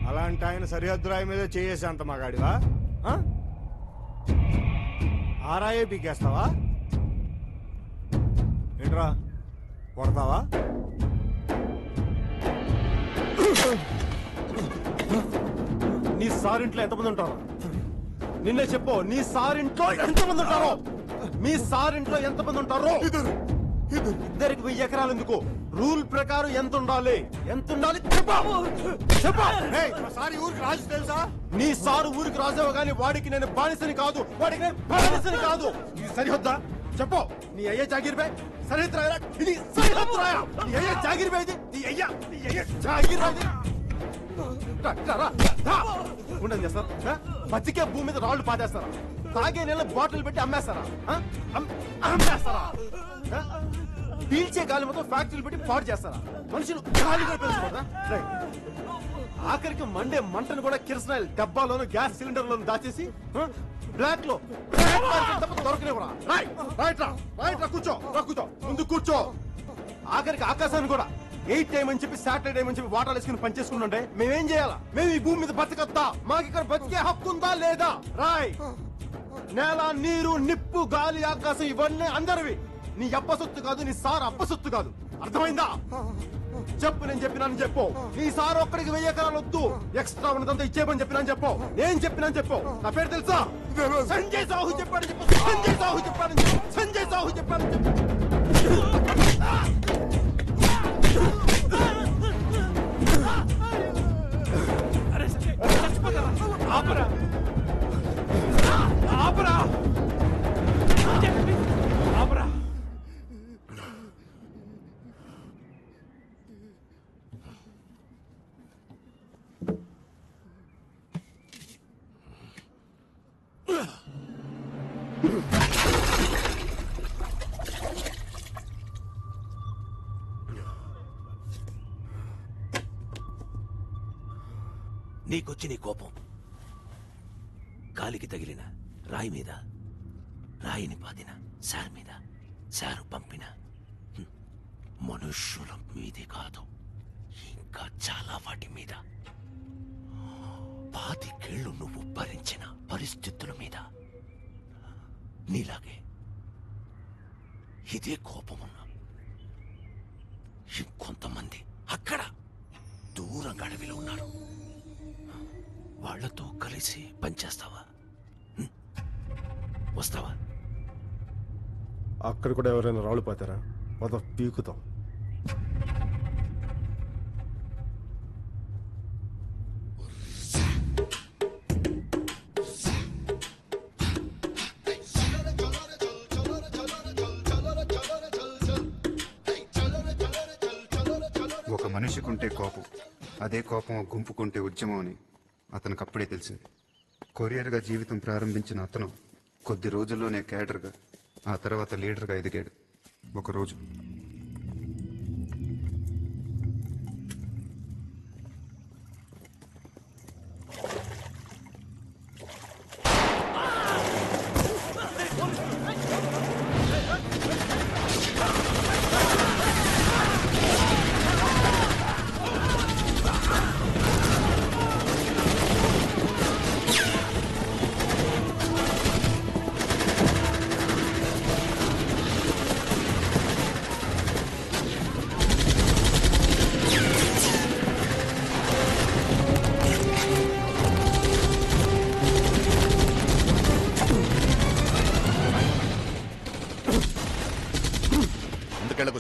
అలాంటి ఆయన సరిహద్దు రాయి మీద చేసే అంత మగాడివా? ఆ రాయే పీకేస్తావా? ఏంట్రా కొడతావా? నీ సారింట్లో ఎంతమంది ఉంటారు? నిన్నే చెప్పు, నీ సారింట్లో ఎంతమంది ఉంటారో? మీ సారింట్లో ఎంతమంది ఉంటారో? ఇద్దరికి 1000 ఎకరాలు ఎందుకు? రూల్ ప్రకారం ఎంత ఉండాలి? ఎంత ఉండాలి సారి ఊరికి రాజు తెలుసా? నీ సారు ఊరికి రాజావు గానీ వాడికి నేను బానిసని కాదు, వాడికి నేను బానిసని కాదు. ఇది సరిహద్దా? చెప్పు. నీ అయ్యే జాగిర్ బే సరిహద్దు రాయరా? ఇది సరిహద్దు రాయా? నీ అయ్యే జాగిర్ బే ఇది? నీ అయ్యే జాగిర్ రాయి ఉండని చేస్తారా? బతికే భూమి మీద రాళ్లు పాటేస్తారా? తాగే నీళ్ళ బాటిల్ పెట్టి అమ్మేస్తారా? అమ్మేస్తారా? పీల్చే గాలి మొత్తం ఫ్యాక్టరీలు పెట్టి పాడు చేస్తారా? మనుషులు గాలిగా పెంచుకోరా? ఆఖరికి మండే మంటను కూడా కిరసనాయిల్ డబ్బాలోను గ్యాస్ సిలిండర్లోను దాచేసి బ్లాక్ లో దొరకనివ్వరా? రైట్ కూర్చో ముందు కూర్చో. ఆఖరికి ఆకాశాన్ని కూడా 8 టైం అని చెప్పి శాటిలైట్ టైం అని చెప్పి వాటాలు వేసుకుని పనిచేసుకుంటుంటే మేమేం చేయాలా? మేము ఈ భూమి మీద బతకద్దా? మాకు ఇక్కడ బతికే హక్కు ఉందా లేదా? రాయ్, నేల, నీరు, నిప్పు, గాలి, ఆకాశం ఇవన్నీ అందరివి. నీ అప్ప సొత్తు కాదు, నీ సార్ అప్ప సొత్తు కాదు. అర్థమైందా? చెప్పు, నేను చెప్పినాను చెప్పు. ఈసారి ఒక్కడికి 1000 ఎకరాలు వద్దు, ఎక్స్ట్రా ఉన్నదంతా ఇచ్చేయమని చెప్పినాను చెప్పు. నేను చెప్పినాను చెప్పు. నా పేరు తెలుసా? సంజయ్ సాహు చెప్పాడు చెప్పు. సంజయ్ సాహు చెప్పాడు చెప్పు. సంజయ్ సాహు చెప్పాడు చెప్పు. ఆపరా ఆపరా ఆపరా. నీకొచ్చి నీ కోపం గాలికి తగిలిన రాయి మీద, రాయిని పాతిన సార్ మీద, సారు పంపిన మనుష్యుల మీదే కాదు, ఇంకా చాలా వాటి మీద, 25 ఏళ్ళు నువ్వు భరించిన పరిస్థితుల మీద నీలాగే ఇదే కోపమున్న ఇంకొంతమంది అక్కడ దూరంగా అడవిలో ఉన్నారు. వాళ్లతో కలిసి పనిచేస్తావా? వస్తావా? అక్కడ కూడా ఎవరైనా రాళ్ళు పోతారా? పద పీకుతాం. ఒక మనిషికుంటే కోపం, అదే కోపం గుంపుకుంటే ఉద్యమం అని అతనికి అప్పుడే తెలిసింది. కొరియర్గా జీవితం ప్రారంభించిన అతను కొద్ది రోజుల్లోనే క్యాడర్గా, ఆ తర్వాత లీడర్గా ఎదిగాడు. ఒకరోజు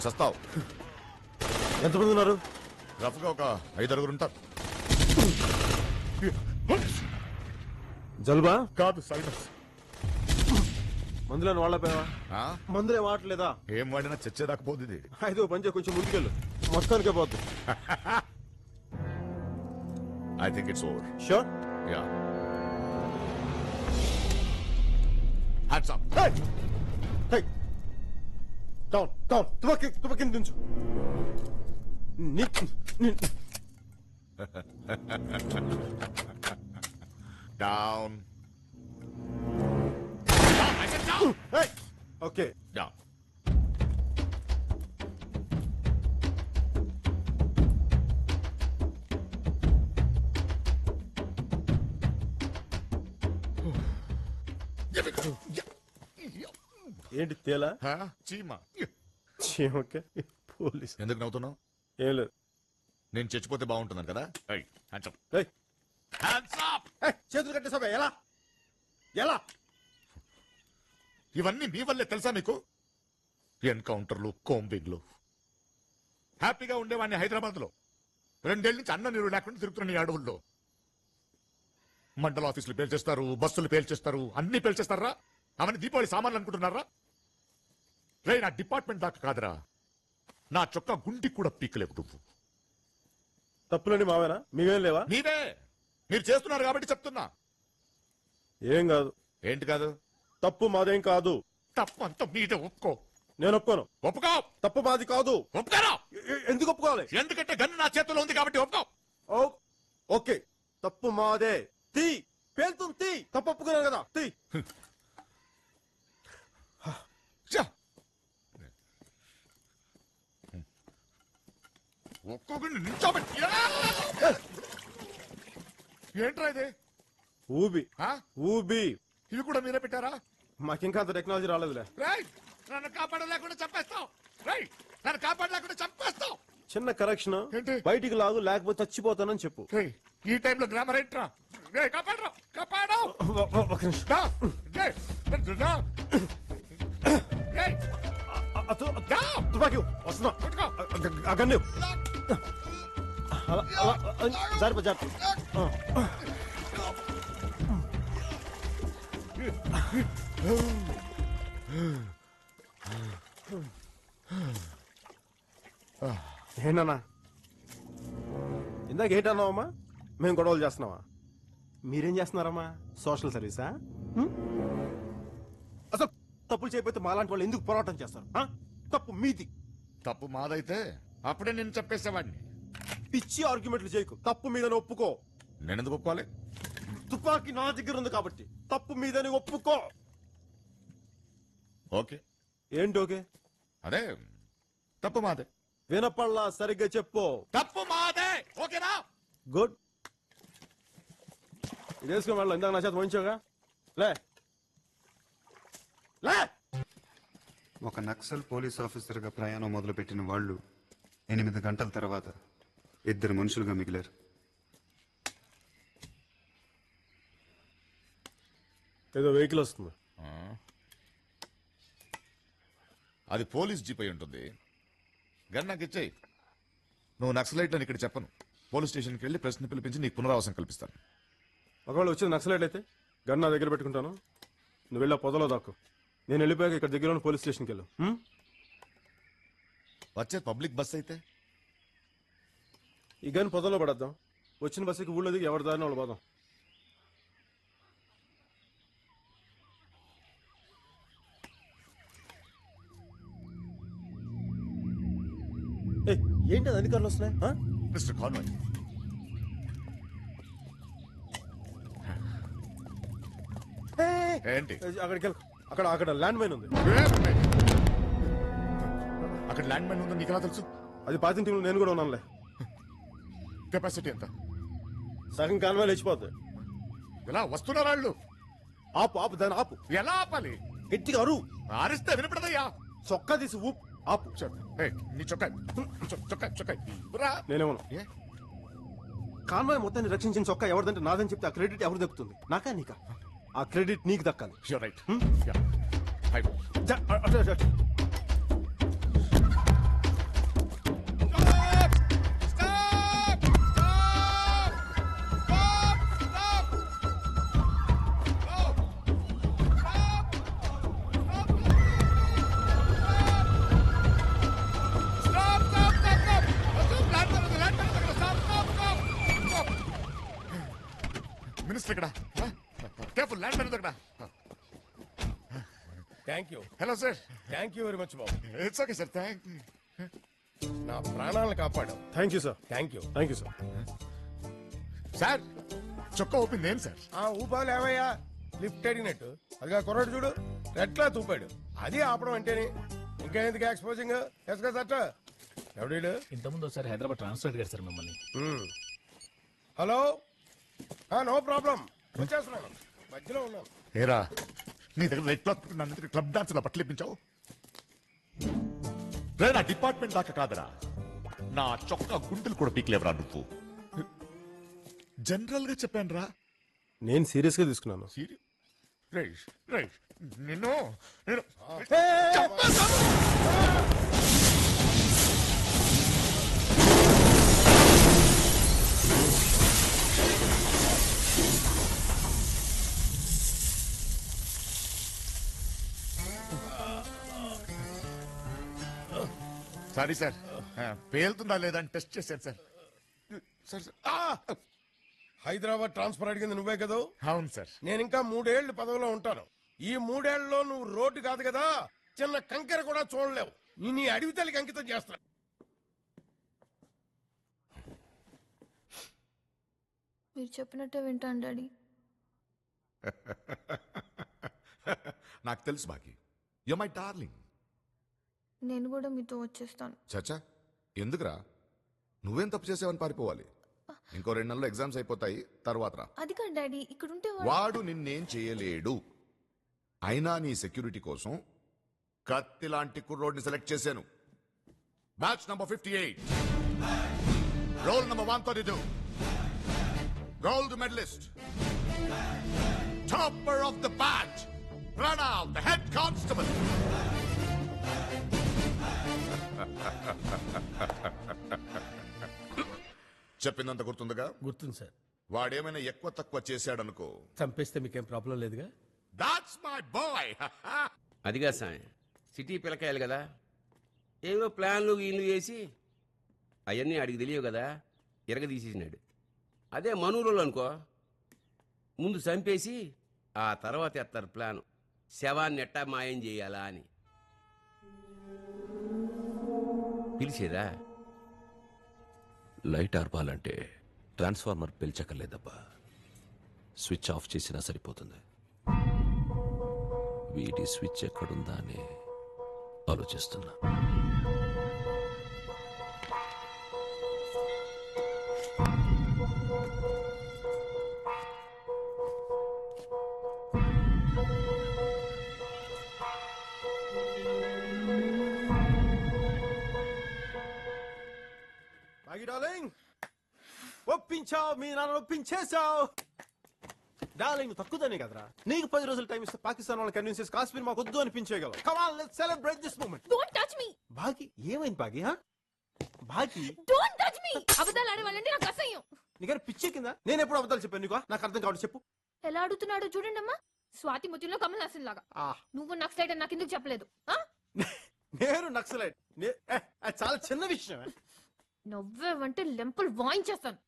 చస్తావు. ఎంతమంది ఉన్నారు? రఫ్గా ఒక 5-6 ఉంటారు. జలుబా? కాదు, సైనస్. మందులను వాడలేకపోయావా? మందులే వాడలేదా? ఏం వాడినా చచ్చేదాకా పోతుంది. అయితే పని చేయ, కొంచెం ముందుకెళ్ళు, మొత్తానికే పోద్ది. I think it's over. Sure? Yeah. Hands up. Hey down down. తుపాకీ దించు. డౌన్. ఓకే. డౌన్. ఏంటి తేలా? చీమ. చీమకే పోలీస్. ఎందుకు నవ్వుతున్నావు? ఏం లేదు. నేను చచ్చిపోతే బాగుంటున్నాను కదా. చేతులు కట్టేసావా? ఎలా ఎలా? ఇవన్నీ మీ వల్లే తెలుసా మీకు? ఎన్కౌంటర్లు, కోంబింగ్లు. హ్యాపీగా ఉండేవాడిని హైదరాబాద్ లో. 2 ఏళ్ళ నుంచి అన్న నీరు లేకుండా తిరుగుతున్న ఈ అడవుల్లో. మండల ఆఫీసులు పేల్చేస్తారు, బస్సులు పేల్చేస్తారు, అన్ని పేల్చేస్తారా? అవన్నీ దీపావళి సామాన్లు అనుకుంటున్నారా? రే, నా డిపార్ట్మెంట్ దాకా కాదురా, నా చొక్కా గుండికి కూడా పీకలేవు నువ్వు. తప్పులండి మావేనా? మీవేం లేవా? నీవే. మీరు చేస్తున్నారు కాబట్టి చెప్తున్నా. ఏం కాదు. ఏంటి కాదు? తప్పు మాదేం కాదు. తప్పు అంతా మీదే. ఒప్పుకో. నేను ఒప్పుకోను. ఒప్పుకో. తప్పు మాది కాదు. ఒప్పుకోరా. ఎందుకు ఒప్పుకోవాలి? ఎందుకంటే గన్ను నా చేతిలో ఉంది కాబట్టి ఒప్పుకో. ఓకే, తప్పు మాదే. తీ, పేలుతుంది. తీ. తప్పు ఒప్పుకున్నాను కదా. తీ. ఒక్కొక్కరిని నిల్చోబెట్టి. ఏంట్రా ఇది? ఊబి. ఊబి. ఇవి కూడా మీరే పెట్టారా? మాకింకా అంత టెక్నాలజీ రాలేదులే. నన్ను కాపాడలేకుండా చంపేస్తావు. నన్ను కాపాడలేకుండా చంపేస్తావు. చిన్న కరెక్షన్, బయటికి లాగు లేకపోతే చచ్చిపోతానని చెప్పు. ఈ టైంలో గ్రామర్ ఏంట్రా? కాపాడరా, కాపాడు. ఒక నిమిషం. తుపాకి వస్తున్నా. ఆ గన్ను జారిపో జారిపో. ఏంటన్నా ఇందాక ఏంటన్నావమ్మా? మేము గొడవలు చేస్తున్నావా? మీరేం చేస్తున్నారమ్మా? సోషల్ సర్వీసా? అసలు తప్పులు చేయకపోతే మాలాంటి వాళ్ళు ఎందుకు పోరాటం చేస్తారు? తప్పు మీది. తప్పు మాదైతే అప్పుడే నేను చెప్పేసేవాడిని. పిచ్చి ఆర్గ్యుమెంట్లు చేయకు. తప్పు మీదని ఒప్పుకో. నేను ఎందుకు ఒప్పుకోవాలి? తుపాకీ నా దగ్గర ఉంది కాబట్టి తప్పు మీదని ఒప్పుకో. ఓకే. ఏంటి ఓకే? అదే తప్పు మాదే. వినపల్లా, సరిగ్గా చెప్పు. తప్పు మాదే. ఓకేనా? గుడ్. ఇదేసుకుని వాళ్ళు ఇందాక నా చేత వహించావుగా. లే లే. ఒక నక్సల్ పోలీస్ ఆఫీసర్గా ప్రయాణం మొదలుపెట్టిన వాళ్ళు 8 గంటల తర్వాత 2 మనుషులుగా మిగిలారు. ఏదో వెహికల్ వస్తుంది. అది పోలీస్ జీప్ అయి ఉంటుంది. గన్ నాకు ఇచ్చేయి. నువ్వు నక్సలైట్ అని ఇక్కడ చెప్పను. పోలీస్ స్టేషన్కి వెళ్ళి ప్రశ్న పిలిపించి నీకు పునరావాసం కల్పిస్తాను. ఒకవేళ వచ్చేది నక్సలైట్ అయితే గన్ నా దగ్గర పెట్టుకుంటాను. నువ్వు వెళ్ళా పొదలో దాక్కు. నేను వెళ్ళిపోయాక ఇక్కడ దగ్గర పోలీస్ స్టేషన్కి వెళ్ళు. వచ్చే పబ్లిక్ బస్ అయితే ఈ గన్ పొదలో పడద్దాం. వచ్చిన బస్సుకి ఊళ్ళో దిగి ఎవరి దారిని వాళ్ళు పోదాం. ఏంటి అది అధికారులు వస్తున్నాయి? మిస్టర్ కాన్వాయ్, ఏంటి అక్కడికి వెళ్ళు. అక్కడ ల్యాండ్ మైన్ ఉంది. అక్కడ ల్యాండ్ మైన్ ఉందో నీకు ఎలా తెలుసు? అది పాతిన టీంలో నేను కూడా ఉన్నానులే. కెపాసిటీ ఎంత? సగం కాన్వాయ్ లేచిపోతుంది. ఎలా వస్తున్నారు వాళ్ళు? ఆపు ఆపు, దాన్ని ఆపు. ఎలా ఆపాలి? గట్టిగా అరువు. ఆరిస్తే వినపడదయ్యా. చొక్కా తీసి ఊపు. ఆపు. నీ చొక్కా నేనేమన్నా కాన్వాయ్ మొత్తాన్ని రక్షించిన చొక్కా ఎవరిదంటే నాదని చెప్తే ఆ క్రెడిట్ ఎవరు దక్కుతుంది? నాకా నీకా? ఆ క్రెడిట్ నీకు దక్కాలి. రైట్. మినిస్టర్ ఇక్కడ. కేర్ఫుల్, ల్యాండ్ మైన్ ఇక్కడ. Thank you. Hello sir. Thank you very much బాబు. It's okay sir. Thank you. నా ప్రాణాలను కాపాడావు. Thank you sir. Thank you. Thank you sir. Sir చొక్కా ఊపింది ఏం సార్? ఊపాలు ఏవయ్యా? లిఫ్ట్ అడిగినట్టు అదిగా కుర్రాడు చూడు ఎట్లా తూపాడు. అది ఆపడం అంటేనే. ఇంకా ఎందుకు ఎక్స్పోజింగ్? ఎస్గా సట్ ఎవడు? ఇంతకుముందు ఒకసారి హైదరాబాద్ ట్రాన్స్ఫర్ అడిగారు సార్ మిమ్మల్ని. హలో, నో ప్రాబ్లం, వచ్చేస్తున్నాను. మధ్యలో ఉన్నాను. ఏరా, నీ దగ్గర రెడ్ క్లాత్ నన్ను క్లబ్ డాన్స్ లో పట్టిపించావు. నా డిపార్ట్మెంట్ దాకా కాదరా, నా చొక్కా గుంటలు కూడా పీక్లేవరా నువ్వు. జనరల్ గా చెప్పాను రా. నేను సీరియస్ గా తీసుకున్నాను. నిన్ను సారీ సార్, పేలుతుందా లేదా అని టెస్ట్ చేశాను సార్. హైదరాబాద్ ట్రాన్స్ఫర్ అడిగింది నువ్వే కదా? అవును సార్. నేను ఇంకా 3 ఏళ్లు పదవిలో ఉంటాను. ఈ 3 ఏళ్లలో నువ్వు రోడ్డు కాదు కదా, చిన్న కంకెర కూడా చూడలేవు. నీ అడవి తల్లికి అంకితం చేస్తాను. మీరు చెప్పినట్టే వింటాను డాడీ. నాకు తెలుసు బాకి, యు మై డార్లింగ్. నేను కూడా మీతో వచ్చేస్తాను. చచ్చా, ఎందుకురా? నువ్వేం తప్పు చేసావని పారిపోవాలి? ఇంకో 2 నెలల్లో ఎగ్జామ్స్ అయిపోతాయి, తర్వాత రా. అది కాదు డాడీ, ఇక్కడ ఉంటే వాడు నిన్నేం చేయలేడు. అయినా నీ సెక్యూరిటీ కోసం కత్తి లాంటి కుర్రోడ్ని సెలెక్ట్ చేశాను. Batch number 58. Roll number 132. Gold medalist. Topper of the batch. Pranav, the head constable. చెప్పిందంత గుర్తుందిగా? గుర్తుంది సార్. వాడేమైనా ఎక్కువ తక్కువ చేశాడనుకో, చంపేస్తే మీకేం ప్రాబ్లం లేదుగా? That's my boy. అదిగా సాయం సిటీ పిల్లకాయలు కదా, ఏవో ప్లాన్లు వీళ్ళు వేసి అవన్నీ ఆడికి తెలియవు కదా, ఎరగదీసేసినాడు. అదే మనూరులో అనుకో, ముందు చంపేసి ఆ తర్వాత ఎత్తారు ప్లాను, శవాన్ని ఎట్టా మాయం చేయాలా అని. పిలిచేదా? లైట్ ఆర్పాలంటే ట్రాన్స్ఫార్మర్ పిలిచక్కర్లేదబ్బా, స్విచ్ ఆఫ్ చేసినా సరిపోతుంది. వీటి స్విచ్ ఎక్కడుందా అని ఆలోచిస్తున్నా. డార్లింగ్, ఒప్పించావు, మీ నాన్న ఒప్పించేశావు. డార్లింగ్ తక్కువనే కదరా, నీకు 10 రోజులు టైం ఇస్తే పాకిస్తాన్ వాళ్ళని కన్విన్స్ చేసి కాశ్మీర్ మాకు వద్దు అనిపించేయగలవు. Come on, let's celebrate this moment. Don't touch me. Bhagi, ఏమైంది Bhagi? Bhagi, don't touch me. అబద్ధాలు ఆడే వాళ్ళంటే నాకు అసహ్యం. నీకు పిచ్చే కింద? నేను ఎప్పుడు అబద్ధాలు చెప్పాను నీకు? నాకు అర్థం కావడం చెప్పు. ఎలా అడుగుతున్నాడో చూడండి అమ్మా, స్వాతి ముత్యంలో కమల్ హాసన్ లాగా. నువ్వు నక్సలైట్ అని నాకు ఎందుకు చెప్పలేదు? నేను నక్సలైట్? చాలా చిన్న విషయం. నవ్వేవంటే లెంపలు వాయించేస్తాను.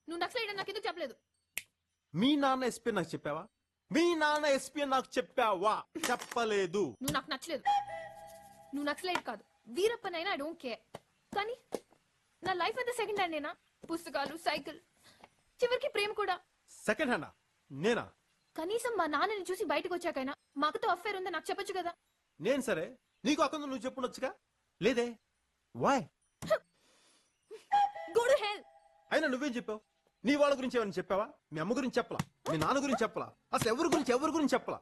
నువ్వు నక్సలైట్ అని నాకు ఎందుకు చెప్పలేదు? మీ నాన్న ఎస్పీ నాకు చెప్పావా? మీ నాన్న ఎస్పీ నాకు చెప్పావా? చెప్పలేదు. నువ్వు నాకు నచ్చలేదు. నువ్వు నక్సలైట్ కాదు, వీరప్పనైనా ఐ డోంట్ కేర్. కానీ నా లైఫ్ అంతా సెకండ్ హ్యాండ్ నేనా? పుస్తకాలు, సైకిల్, చివరికి ప్రేమ కూడా సెకండ్ హ్యాండా? నేనా? కనీసం మా నాన్నని చూసి బయటకు వచ్చాకైనా మా అక్కతో అఫేర్ ఉందని నాకు చెప్పొచ్చు కదా. నేను సరే, నీకు అక్కడ నువ్వు చెప్పుండొచ్చుగా. లేదే. వాయ్? Go to hell. అయినా నువ్వేం చెప్పావు? నీ వాళ్ళ గురించి ఏమైనా చెప్పావా? మీ అమ్మ గురించి చెప్పలా, మీ నాన్న గురించి చెప్పలా, అసలు ఎవరి గురించి చెప్పలా.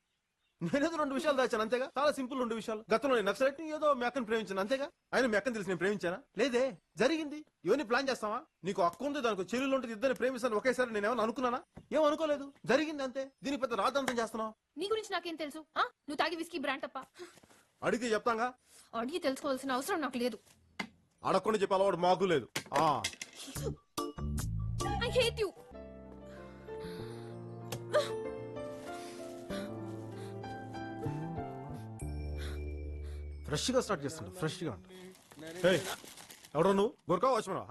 నేనేదో 2 విషయాలు దాచాను అంతేగా, చాలా సింపుల్ 2 విషయాలు. గతంలో నేను నక్సలైట్ ఏదో మీ అక్కని ప్రేమించాను అంతేగా. అయినా మీ అక్కని తెలిసి నేను ప్రేమించానా? లేదే. జరిగింది. ఇవన్నీ ప్లాన్ చేస్తావా? నీకు అక్క ఉంది, దానికి చెల్లెలు ఉంటుంది, ఇద్దరిని ప్రేమిస్తాను ఒకేసారి నేను ఏమైనా అనుకున్నానా? ఏం అనుకోలేదు, జరిగింది అంతే. దీనికి పెద్ద రాద్ధాంతం చేస్తున్నావు. నీ గురించి నాకేం తెలుసు? నువ్వు తాగి విస్కీ బ్రాండ్ తప్ప. అడిగితే చెప్తాగా. అడిగి తెలుసుకోవాల్సిన అవసరం నాకు లేదు. అడగకుండా చెప్పాలి, వాడు మాకు లేదు. I hate you. ఫ్రెష్ గా స్టార్ట్ చేస్తుంటా, ఫ్రెష్ గా. ఎవడో నువ్వు? గోర్ఖా వాచ్మన్?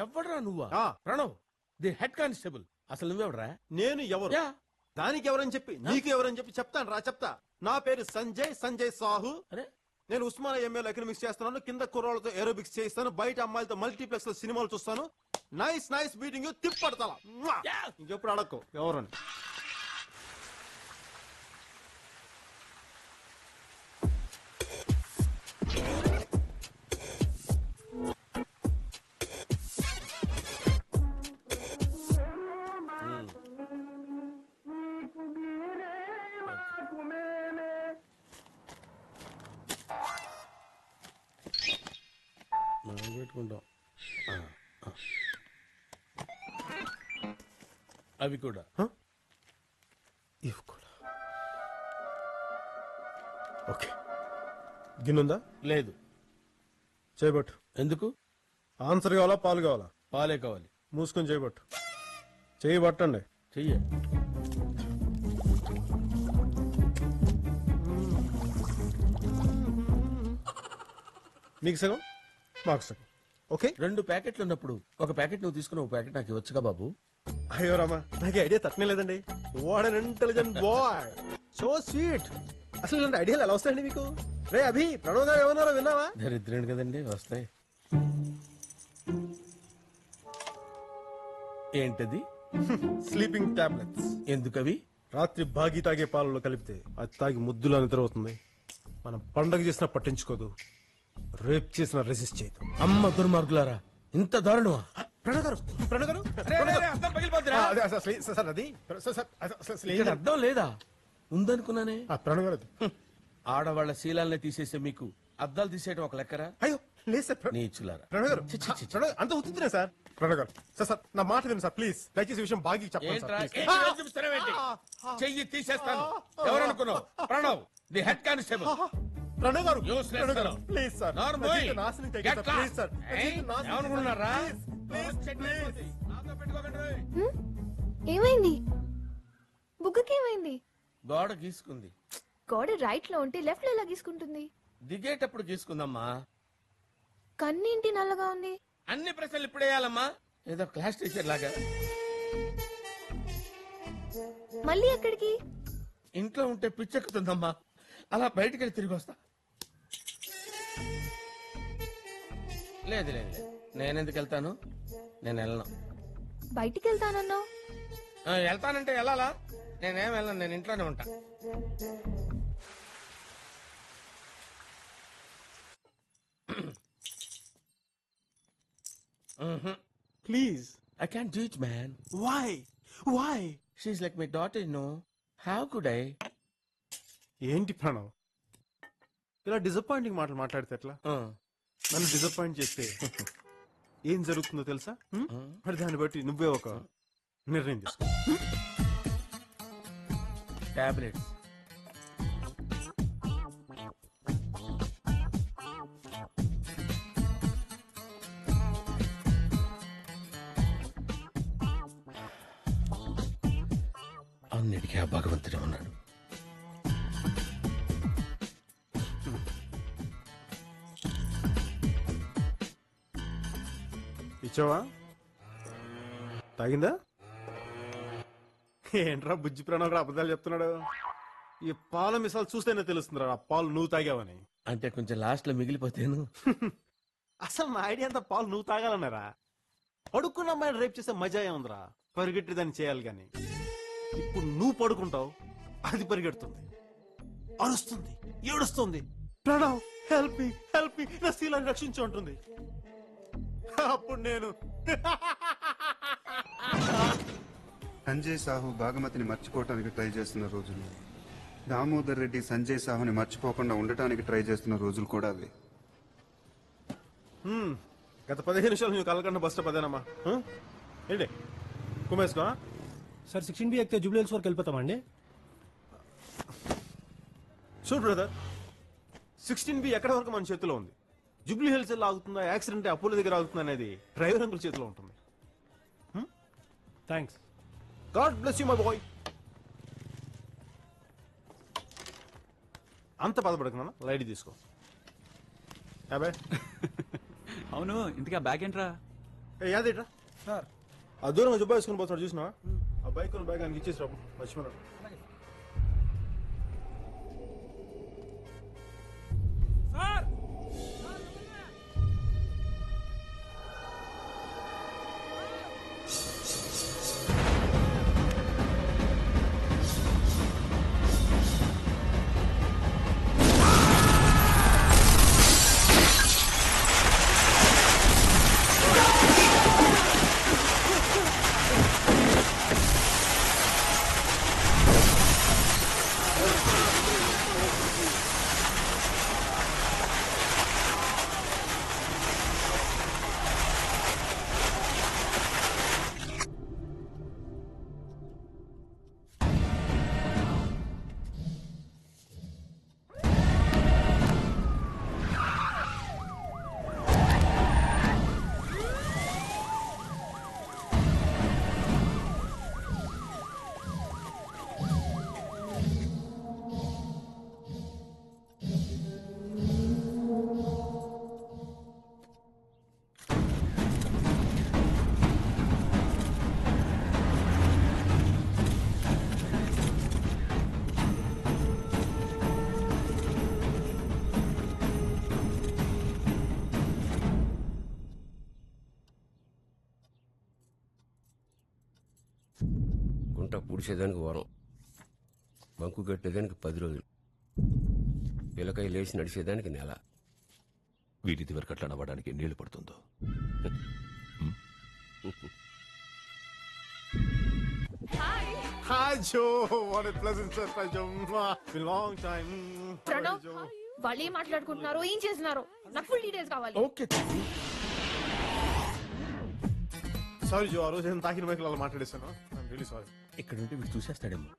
ఎవడరా నువ్వా? Pranav, the head constable. అసలు నువ్వెవడరా? నేను ఎవరు? దానికి ఎవరని చెప్పి, నీకు ఎవరని చెప్పి చెప్తాను రా, చెప్తా. నా పేరు సంజయ్ సాహు. నేను ఉస్మానియా ఎంఏలో ఎకనామిక్స్ చేస్తున్నాను. కింద కుర్రాళ్ళతో ఏరోబిక్స్ చేయిస్తాను, బయట అమ్మాయిలతో మల్టీప్లెక్స్ లో సినిమాలు చూస్తాను. Nice meeting. తిప్పడతా. ఇంకెప్పుడు అడక్కో ఎవరని. మనం పెట్టుకుంటాం. అవి కూడా ఇవి కూడా. ఓకే, గిన్నుందా? లేదు. చేయబట్టు. ఎందుకు? ఆన్సర్ కావాలా, పాలు కావాలా? పాలే కావాలి. మూసుకొని చేయబట్టు. చెయ్యి పట్టండి. చెయ్యి. నీకు సగం, మాకు సగం. ఓకే. 2 ప్యాకెట్లు ఉన్నప్పుడు ఒక ప్యాకెట్ నువ్వు తీసుకుని ఒక ప్యాకెట్ నాకు ఇవ్వచ్చుగా బాబు. అయ్యో రామా, నాకు ఐడియా తట్టనే లేదండి. What an intelligent boy, so sweet. అసలు ఇలాంటి ఐడియాలు ఎలా వస్తాయండి మీకు? రే అభి, ప్రణవ్ గారు ఏమన్నారో విన్నావా? దరిద్రుడు కదండి, వస్తాయి. ఏంటది? Sleeping tablets. ఎందుకవి? రాత్రి బాగి తాగే పాలలో కలిపితే అది తాగి ముద్దులా నిద్రవుతుంది. మనం పండగ చేసినా పట్టించుకోదు, రేప్ చేసినా రెసిస్ట్ చేయదు. అమ్మ దుర్మార్గులారా, ఇంత దారుణమా? అర్థం లేదా? ఉందనుకున్నానే. ప్రణవ్ గారు, ఆడవాళ్ల శీలాల్ని తీసేసే మీకు అద్దాలు తీసేయడం ఒక లెక్కరా? అయ్యో లేదు సార్ నీచులారా ప్రణవ్ గారు ప్రణవ్ అంత ఉత్తుతున్నా సార్ ప్రణవ్ గారు సార్ నా మాట విను సార్ ప్లీజ్ దయచేసి విషయం బాగా చెప్పండి ఏంట్రా? సార్ ఏంటి వేలు చూపిస్తున్నావేంటి? చెయ్యి తీసేస్తాను ఎవరనుకున్నావు Pranav the head constable Pranav గారు Useless ప్రణవ్ గారు fellow. ప్లీజ్ సార్ నోరు నా మూయ్. జీవితం నాశనం Get చేయకండి సార్ lost. ప్లీజ్ సార్ నా ఏయ్, జీవితం నాశనం ఏమనుకుంటున్నారా? ప్లీజ్ ఏమైంది బుగ్గకి ఏమైంది? గోడ గీసుకుంది గోడ రైట్ లో ఉంటే లెఫ్ట్ లో ఎలా గీసుకుంటుంది? దిగేటప్పుడు గీసుకుందమ్మా. కన్నింటి నల్లగా ఉంది. అన్ని ప్రశ్నలు ఇప్పుడు వేయాలమ్మా, ఏదో క్లాస్ టీచర్ లాగా. మళ్ళీ ఎక్కడికి? ఇంట్లో ఉంటే పిచ్చెక్కుతుందమ్మా, అలా బయటికి వెళ్ళి తిరిగి వస్తా. లేదు లేదు లేదు, నేనెందుకు వెళ్తాను, నేను వెళ్ళను. బయటికి వెళ్తానన్నావు. వెళ్తానంటే వెళ్ళాలా? నేనేం వెళ్ళను, నేను ఇంట్లోనే ఉంటా. Please I can't do it, man. why She's like my daughter, you know. How could I? ఏంటి ప్రణవ్ ఇలా డిసప్పాయింటింగ్ మాటలు మాట్లాడితే ఎట్లా? నన్ను డిసప్పాయింట్ చేస్తే ఏం జరుగుతుందో తెలుసా? మరి దాన్ని బట్టి నువ్వే ఒక నిర్ణయం తీసుకో. టాబ్లెట్స్. అన్నిటికీ ఆ భగవంతుడే ఉన్నాడు. ఇచ్చావా? తాగిందా? ఏంట్రా బుజ్జి ప్రణవ్ కూడా అబద్ధాలు చెప్తున్నాడు. ఈ పాల మిసాలు చూస్తేనే తెలుస్తుందిరా ఆ పాలు నువ్వు తాగావని. అంటే కొంచెం లాస్ట్ లో మిగిలిపోతేను. అసలు నా ఐడియా అంతా పాలు నువ్వు తాగాలన్నారా? పడుకున్న అమ్మాయిని రేపు చేసే మజా ఏముందిరా? పరిగెట్టి దాన్ని చేయాలి గాని. ఇప్పుడు నువ్వు పడుకుంటావు, అది పరిగెడుతుంది, అరుస్తుంది, ఏడుస్తుంది, ప్రణవ్ హెల్ప్ మీ నా శీలాన్ని రక్షించు అంటుంది. అప్పుడు నేను సంజయ్ సాహు బాగమతిని మర్చిపోవటానికి ట్రై చేస్తున్న రోజులు, దామోదర్ రెడ్డి సంజయ్ సాహుని మర్చిపోకుండా ఉండటానికి ట్రై చేస్తున్న రోజులు కూడా అవే. గత 15 నిమిషాలు నువ్వు కలకన్న బస్ స్టాప్ అదేనమ్మా. ఏంటి కుమేసుకో సార్ 16B ఎక్కితే జూబ్లీ హిల్స్ వరకు వెళ్ళిపోతామండి. చూడు బ్రదర్, 16B ఎక్కడ వరకు మన చేతిలో ఉంది. జూబ్లీ హిల్స్ ఎలా ఆగుతుందా, యాక్సిడెంట్ అపోలో దగ్గర ఆగుతుందా అనేది డ్రైవర్ అంకుల్ చేతిలో ఉంటుంది. Thanks. God bless you my boy. అంత బాధపడకున్నా, లైట్ తీసుకో. అవును, ఇంతగా బ్యాగ్ ఏంట్రా? యాదేట్రా సార్, ఆ దూరం జుబ్బా వేసుకుని పోతాడు చూసినా? ఆ బైక్ బ్యాగ్ ఆయనకి ఇచ్చేసి రాబు, మర్చిపోయినాడు. గుంట పూడ్చేదానికి వారం, బంకు కట్టేదానికి 10 రోజులు, పిల్లకాయ లేచి నడిచేదానికి నెల. వీరిది వరకు అట్లా నవ్వడానికి ఎన్నేళ్ళు పడుతుందో. Hi Joe, what a pleasant surprise, Joe. Been a long time. Pranav, Joe. how are you? వాళ్ళు ఏం మాట్లాడుకుంటున్నారో ఏం చేస్తున్నారో నాకు ఫుల్ డీటెయిల్స్ కావాలి. ఓకే సారీ జో, ఆ రోజు నేను తాకిన మైకులు అలా మాట్లాడేశాను. I'm really sorry. ఇక్కడ ఉంటే వీడు చూసేస్తాడేమో.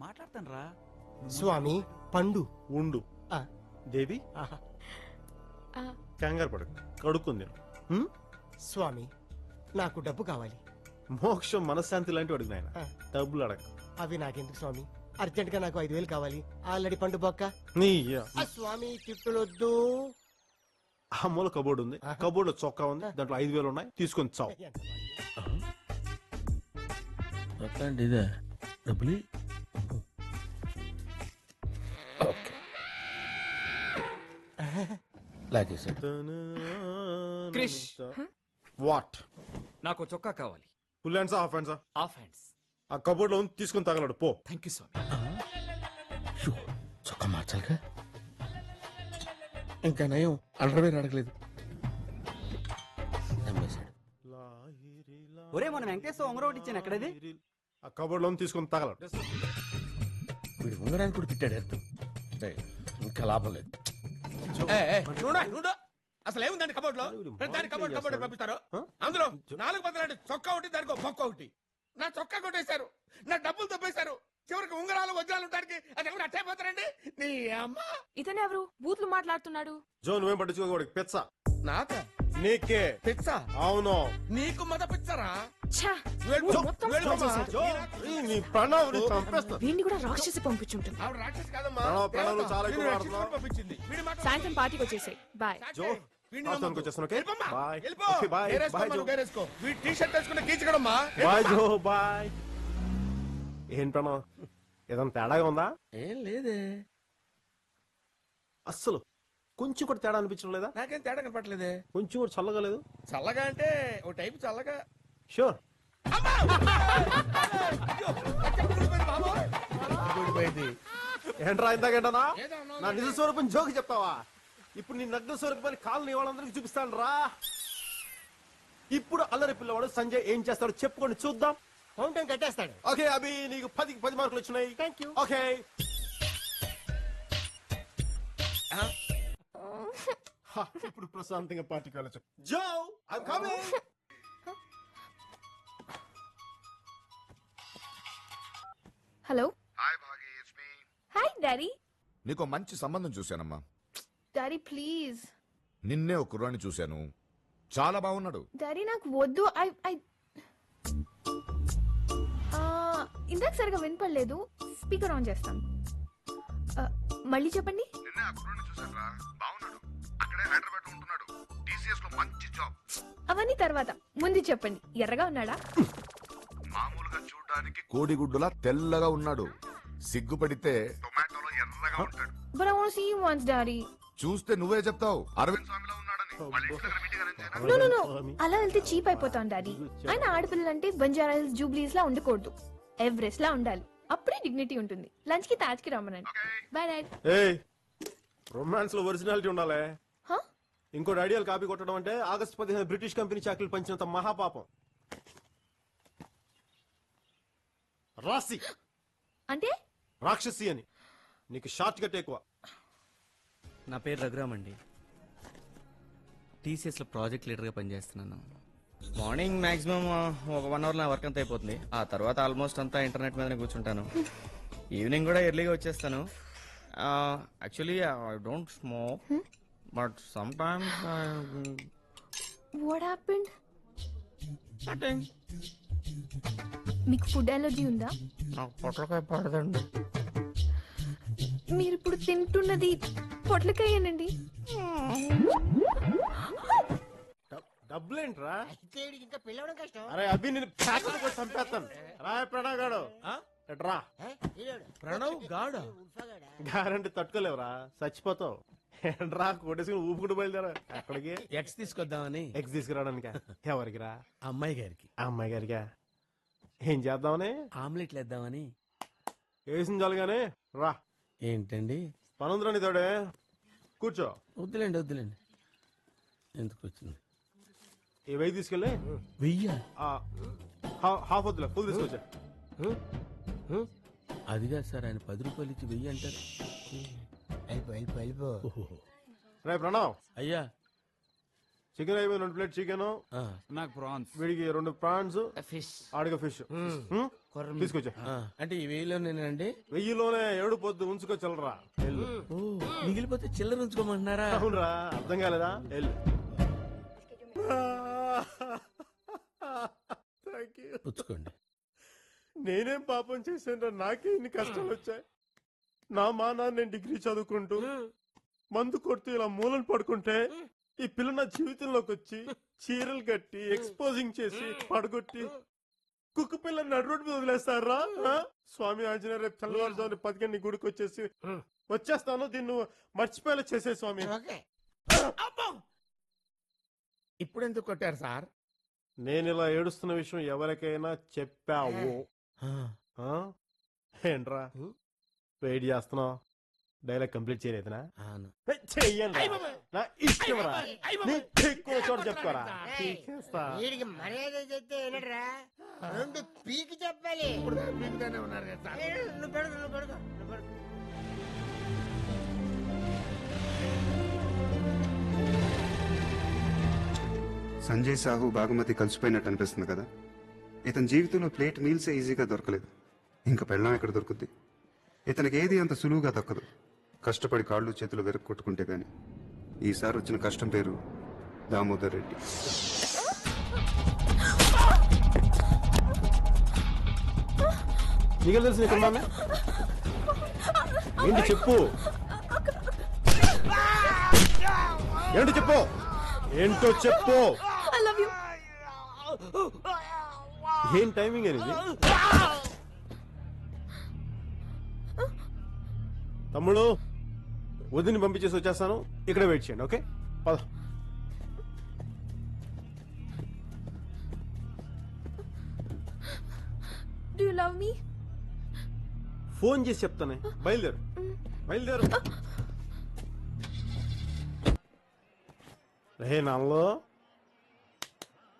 మాట్లాడతాను రా. స్వామి పండు ఉండు. దేవి కంగారు పడకు, కడుక్కుంది. స్వామి నాకు డబ్బు కావాలి. మోక్షం మనశ్శాంతి లాంటి అడుగు నాయన, డబ్బులు అడగ. అవి నాకెందుకు స్వామి? అర్జెంట్ గా నాకు 5,000 కావాలి. ఆల్రెడీ పండు బొక్క. స్వామి తిట్టులొద్దు. ఆ మూల కబోర్డ్ ఉంది, కబోర్డ్ లో చొక్కా ఉంది, దాంట్లో 5,000 ఉన్నాయి, తీసుకొని చావు. ఇదే డబ్బులు. క్రిష్ వాట్? నాకు చొక్కా కావాలి. ఫుల్ హ్యాండ్సా హాఫ్ హ్యాండ్సా? Half hands. ఆ కబోర్డ్ లో ఉంది, తీసుకొని తగలడు పో. థ్యాంక్ యూ స్వామి. చొక్కా మార్చాలిగా. ఇంకా నయం అండర్వేర్ అడగలేదు. ఒరే మన వెంకటేశ్వర ఉంగరం ఒకటి ఇచ్చాను, ఎక్కడది? ఆ కబోర్డ్ లో తీసుకొని తగలడు. వీడు ఉంగరానికి కూడా తిట్టాడు అర్థం. ఇంకా లాభం లేదు. అసలు ఏముందండి కబోర్డ్ లో? దాని కబోర్డ్ పంపిస్తారు. అందులో 4 బదులు చొక్కా ఒకటి, దానికి బొక్క ఒకటి. నా చొక్కా కొట్టేశారు, నా డబ్బులు తప్పేశారు. చివరికి ఉంగరాలు వజ్రాలు ఉంటానికి అది ఎవరు అట్టయిపోతారండి? నీ అమ్మ. ఇతను ఎవరు బూత్లు మాట్లాడుతున్నాడు? జో నువ్వేం పట్టించుకోకూడదు. పెచ్చ నాకా? నీకే పిచ్చా? అవును. నీకు మొద పిచ్చరా? వీడిని కూడా రాక్షసి పంపించుంటుంది. సాయంత్రం పార్టీకి వచ్చేసాయి. బాయ్. ఏం ప్రణవ్, ఏదైనా తేడాగా ఉందా? ఏం లేదే. అస్సలు కొంచెం కూడా తేడా అనిపించడం లేదా? నాకేం తేడా కనపట్లేదే. కొంచెం కూడా చల్లగా లేదు. చల్లగా అంటే ఓ టైపు చల్లగా. షూర్. ఏంట్రా ఇందాకేంటనా? నా నిజ స్వరూపం జోకి చెప్తావా? ఇప్పుడు నీ నగ్న స్వరూపాన్ని కాలనీ వాళ్ళందరికీ చూపిస్తాను రా. ఇప్పుడు అల్లరి పిల్లవాడు సంజయ్ ఏం చేస్తాడో చెప్పుకొని చూద్దాం. ఫౌంటైన్ కట్టేస్తాడు. ఓకే అభి, నీకు 10కి 10 మార్కులు వచ్చినాయి. Thank you. ఓకే ఇప్పుడు ప్రశాంతంగా పార్టీకి వెళ్ళచ్చు. జో I'm coming. Hello. Hi daddy. నీకు మంచి సంబంధం చూశానమ్మా. Daddy please. నిన్నే ఒక కుర్రాన్ని చూశాను, చాలా బాగున్నాడు. డాడీ నాకు వద్దు. ఇందాక సరిగా వినపడలేదు. స్పీకర్ ఆన్ చేస్తాను. మళ్ళీ చెప్పండి. అవన్నీ తర్వాత, ముందు చెప్పండి. ఎర్రగా ఉన్నాడా? మామూలుగా చూడడానికి కోడిగుడ్డులా తెల్లగా ఉన్నాడు. సిగ్గుపడితే టొమాటోలో ఎర్రగా ఉంటాడు. But I want to see you once, Daddy. చూస్తే నువ్వే చెప్తావు అరవింద్ స్వామిలో ఉన్నాడని. No. అలా వెళ్తే చీప్ అయిపోతాం డాడీ. ఆయన ఆడపిల్లలంటే బంజారా హిల్స్ జూబ్లీస్ లా ఉండకూడదు, ఎవరెస్ట్ లా ఉండాలి. అప్పుడే డిగ్నిటీ ఉంటుంది. లంచ్ కి తాజ్ కి రమ్మనండి. By dad. ఏయ్, రొమాన్స్ లో ఒరిజినాలిటీ ఉండాలి. ఇంకోటి ఐడియల్ కాపీ కొట్టడం అంటే ఆగస్టు 15 బ్రిటిష్ కంపెనీ చాకరీలు పంచినంత మహాపాపం. రాసి అంటే రాక్షసి అని. నీకు షార్ట్ కట్ ఎక్కువ. నా పేరు రఘురామ్ అండి. టీసీఎస్లో ప్రాజెక్ట్ లీడర్గా పనిచేస్తున్నాను. మార్నింగ్ మాక్సిమం ఒక 1 అవర్ నా వర్క్ అంతా అయిపోతుంది. ఆ తర్వాత ఆల్మోస్ట్ అంతా ఇంటర్నెట్ మీదనే కూర్చుంటాను. ఈవినింగ్ కూడా ఎర్లీగా వచ్చేస్తాను. Actually I don't smoke, but some times what happened? Nothing. మీకు ఫుడ్ అలర్జీ ఉందా? నాకు పొట్లకాయ పడదండి. మీరు ఇప్పుడు తింటున్నది పొట్లకాయనండి. డబ్బులేంట్రా? ఇంకా పిల్లవడం కష్టం. అరే అభి, నేను చంపేస్తాను. రాయ్ ప్రణవ్ గాడు రా. ప్రణవ్ గాడ గారంటే తట్టుకోలేవురా, చచ్చిపోతావు. రా కొట్టేసుకుని ఊపుకుంటూ బయలుదేరా. ఎక్కడికి? ఎక్స్ తీసుకొద్దామని. ఎక్స్ తీసుకురావడానికి? ఎవరికి రా? అమ్మాయి గారికి. అమ్మాయి గారికా? ఏం చేద్దామని? ఆమ్లెట్లు వేద్దామని. వేసిన చాలుగానే రా. ఏంటండి పనుందిరా నీతోడే. కూర్చో. వద్దులేండి ఎందుకు వచ్చింది. ఈ 1000 తీసుకెళ్ళి 1000 హాఫ్ వద్దులే ఫుల్ తీసుకొచ్చా. అది కాదు సార్, ఆయన 10 రూపాయలు ఇచ్చి 1000 అంటారు. వెళ్ళిపో. రే ప్రణవ్, అయ్యా చికెన్ అయిపోయి 2 ప్లేట్ చికెన్, నాకు ప్రాన్స్, వీడికి 2 ప్రాన్స్, ఫిష్, ఆడిగా ఫిష్ తీసుకొచ్చా. అంటే ఈ 1000లోనేనండి? 1000లోనే 7 పొద్దు ఉంచుకొచ్చలరా. మిగిలిపోతే చిల్లర ఉంచుకోమంటున్నారా? అవునరా, అర్థం కాలేదా? వెళ్ళు. పుచ్చుకోండి. నేనేం పాపం చేశాను, నాకే ఇన్ని కష్టాలు వచ్చాయి. నా నాన్న నేను డిగ్రీ చదువుకుంటూ మందు కొడుతూ ఇలా మూలను పడుకుంటే ఈ పిల్ల నా జీవితంలోకి వచ్చి చీరలు కట్టి ఎక్స్పోజింగ్ చేసి పడగొట్టి కుక్క పిల్ల నడు రోడ్డు మీద వదిలేస్తారా? స్వామి ఆంజనేయ, రేపు తెల్లవారుజామున 10 గంటల గుడికి వచ్చేస్తాను, దీన్ని మర్చిపోయేలా చేసే స్వామి. ఇప్పుడు ఎందుకు కొట్టారు సార్? నేను ఇలా ఏడుస్తున్న విషయం ఎవరికైనా చెప్పావు ఏంట్రా వెయిట్ చేస్తున్నావు? డైలాగ్ కంప్లీట్ చేయలేదునా? చెయ్యండి, నా ఇష్టంరా. ఎక్కువ చోట చెప్పుకోరా. వీడికి మర్యాద చెప్తే ఏనరా, 2 పీకి చెప్పాలి. పీకుతానే ఉన్నారు కదా. నువ్వు పెడదు. సంజయ్ సాహు బాగుమతి కలిసిపోయినట్టు అనిపిస్తుంది కదా. ఇతని జీవితంలో ప్లేట్ మీల్సే ఈజీగా దొరకలేదు, ఇంకా పెళ్ళం ఎక్కడ దొరుకుద్ది? ఇతనికి ఏది అంత సులువుగా దక్కదు. కష్టపడి కాళ్ళు చేతులు వెరక్కొట్టుకుంటే గాని. ఈసారి వచ్చిన కష్టం పేరు దామోదర్ రెడ్డి. నీకు తెలుసు ఏంటి చెప్పు, ఏంటో చెప్పు, ఏంటో చెప్పు. ఏం టైమింగ్ అనేది? తమ్ముడు, వదిని పంపించేసి వచ్చేస్తాను, ఇక్కడ వెయిట్ చేయండి. ఓకే, పద. Do you love me? Phone చేసి చెప్తానే. బయలుదేరు. రే నాలో,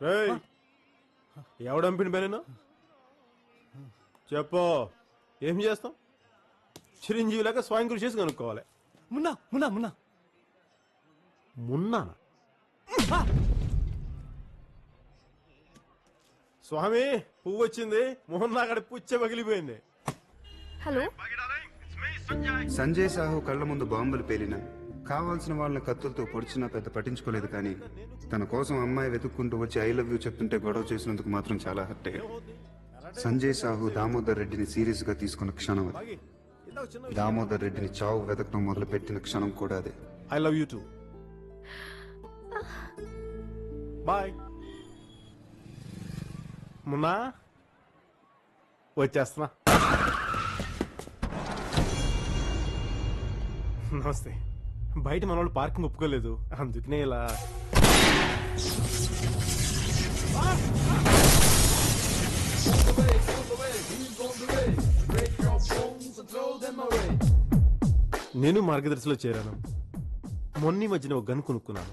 రే ఎవడంపిన పని చెప్పు. ఏం చేస్తాం? చిరంజీవి లాగా స్వయం కృషి చేసి కనుక్కోవాలి. మున్నా స్వామి, పువ్వు వచ్చింది, మొహన్ అక్కడ పుచ్చ పగిలిపోయింది. హలో, సంజయ్ సాహు కళ్ళ ముందు బాంబులు పేలినా, కావాల్సిన వాళ్ళని కత్తులతో పొడిచినా పెద్ద పట్టించుకోలేదు. కానీ తన కోసం అమ్మాయి వెతుక్కుంటూ వచ్చి ఐ లవ్ యూ చెప్తుంటే గొడవ చేసినందుకు మాత్రం చాలా హర్ట్ అయ్యాడు. సంజయ్ సాహు దామోదర్ రెడ్డిని సీరియస్ గా తీసుకున్న క్షణం అది. దామోదర్ రెడ్డిని చావు వెతకడం మొదలు పెట్టిన క్షణం కూడా అదే. I love you too. Bye. Munna వచ్చేస్తున్నా. నమస్తే. బయట మన వాళ్ళు పార్కింగ్ ఒప్పుకోలేదు, అందుకనే ఇలా. నేను మార్గదర్శిలో చేరాను. మొన్న మధ్యన ఒక గన్ కొనుక్కున్నాను.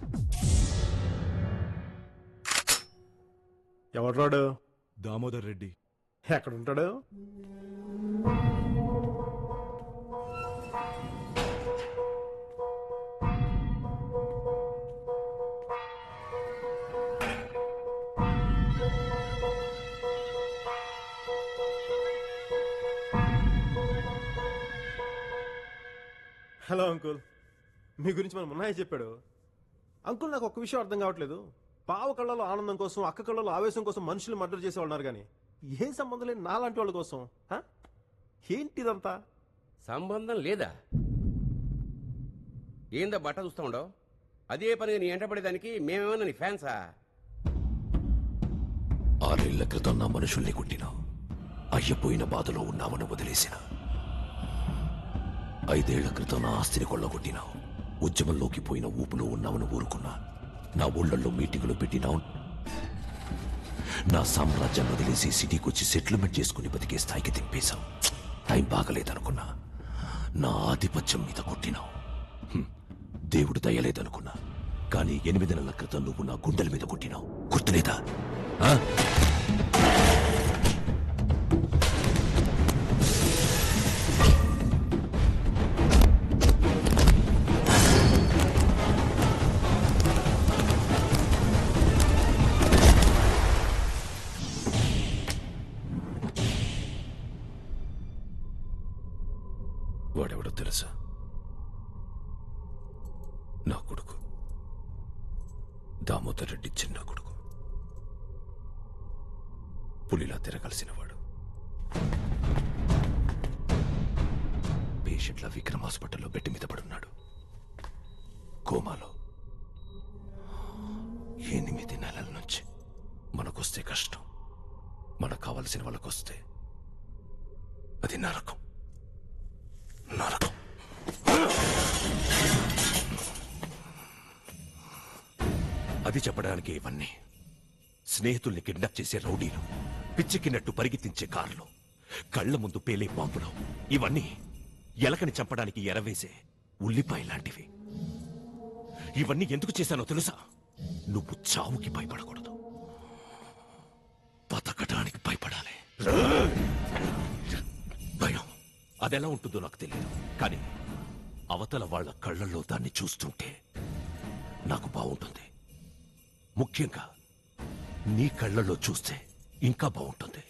ఎవడ్రాడు? దామోదర్ రెడ్డి. ఎక్కడుంటాడు? హలో అంకుల్, మీ గురించి మనం ఉన్నాయని చెప్పాడు. అంకుల్, నాకు ఒక్క విషయం అర్థం కావట్లేదు. బావ కళ్ళలో ఆనందం కోసం, అక్క కళ్ళలో ఆవేశం కోసం మనుషులు మర్డర్ చేసే ఉన్నారు, కానీ ఏం సంబంధం లేదు నాలాంటి వాళ్ళ కోసం. ఏంటిదంతా? సంబంధం లేదా? ఏందా బట్ట చూస్తా ఉండవు? అదే పనిగా నీ ఎంటపడేదానికి మేమేమన్నా నీ ఫ్యాన్సా? 6 ఏళ్ల క్రితం నా మనుషుల్ని కొట్టినా, అయ్యపోయిన బాధలో ఉన్నామని వదిలేసిన. 5 ఏళ్ల క్రితం నా ఆస్తిని కొల్లగొట్టినావు, ఉద్యమంలోకి పోయిన ఊపులో ఉన్నామని ఊరుకున్నా. నా ఊళ్ళల్లో మీటింగులు పెట్టినావు. నా సామ్రాజ్యాన్ని వదిలేసి సిటీకి వచ్చి సెటిల్మెంట్ చేసుకుని బతికే స్థాయికి తిప్పేశావు. టైం బాగలేదనుకున్నా, నా ఆధిపత్యం మీద కొట్టినావు. దేవుడు దయలేదనుకున్నా, కానీ 8 నెలల క్రితం నువ్వు నా గుండెల మీద కొట్టినావు, గుర్తులేదా? ఆ? వాడెవడో తెలుసా? నా కొడుకు, దామోదర్ రెడ్డి చిన్న కొడుకు, పులిలా తిరగలసినవాడు. పేషెంట్ల విక్రమ్ హాస్పిటల్లో బెడ్ మీద పడున్నాడు, కోమాలో. 8 నెలల నుంచి. మనకొస్తే కష్టం, మనకు కావలసిన వాళ్ళకొస్తే అది నరకం. నరకం. అది చెప్పడానికి ఇవన్నీ. స్నేహితుల్ని కిడ్నాప్ చేసే రౌడీలు, పిచ్చెక్కినట్టు పరిగెత్తించే కార్లు, కళ్ల ముందు పేలే బాంబులు, ఇవన్నీ ఎలకని చంపడానికి ఎరవేసే ఉల్లిపాయ లాంటివి. ఇవన్నీ ఎందుకు చేశానో తెలుసా? నువ్వు చావుకి భయపడకూడదు, బతకడానికి భయపడాలి. భయం అదెలా ఉంటుందో నాకు తెలియదు, కానీ అవతల వాళ్ళ కళ్ళల్లో దాన్ని చూస్తుంటే నాకు బాగుంటుంది. ముఖ్యంగా నీ కళ్ళల్లో చూస్తే ఇంకా బాగుంటుంది.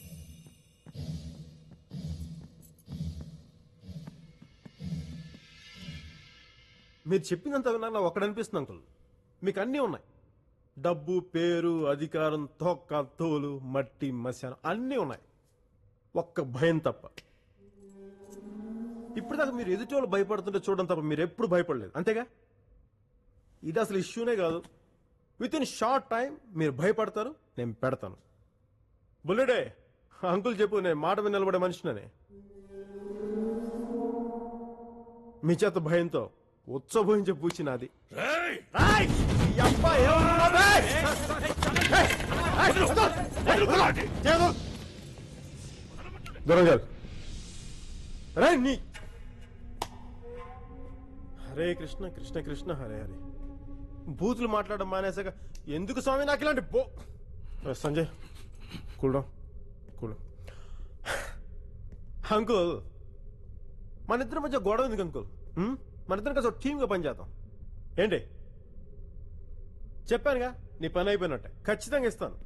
మీరు చెప్పిందంత విన్నా నాకు ఒక్కడనిపిస్తుంది అంకుల్. మీకు అన్నీ ఉన్నాయి. డబ్బు, పేరు, అధికారం, తొక్క, తోలు, మట్టి, మశానం అన్నీ ఉన్నాయి. ఒక్క భయం తప్ప. ఇప్పటిదాకా మీరు ఎదుటి వాళ్ళు భయపడుతుంటే చూడడం తప్ప మీరు ఎప్పుడు భయపడలేదు, అంతేగా? ఇది అసలు ఇష్యూనే కాదు. విత్ ఇన్ షార్ట్ టైం మీరు భయపడతారు, నేను పెడతాను. బుల్లెడే, అంకుల్ చెప్పు, నేను మాట మీద నిలబడే మనిషినని. మీ చేత భయంతో ఉత్సభవించే పూచి నాది. దొరంగారు నీ హరే కృష్ణ కృష్ణ కృష్ణ హరే హరే. బూతులు మాట్లాడడం మానేసాక ఎందుకు స్వామి నాకు ఇలాంటి సంజయ్ కూడం కూడం. అంకుల్, మన ఇద్దరి మధ్య గొడవ ఎందుకు అంకుల్? మన ఇద్దరం కలిసి ఒక టీమ్గా పనిచేద్దాం ఏంటి? చెప్పానుగా, నీ పని అయిపోయినట్టే. ఖచ్చితంగా ఇస్తాను.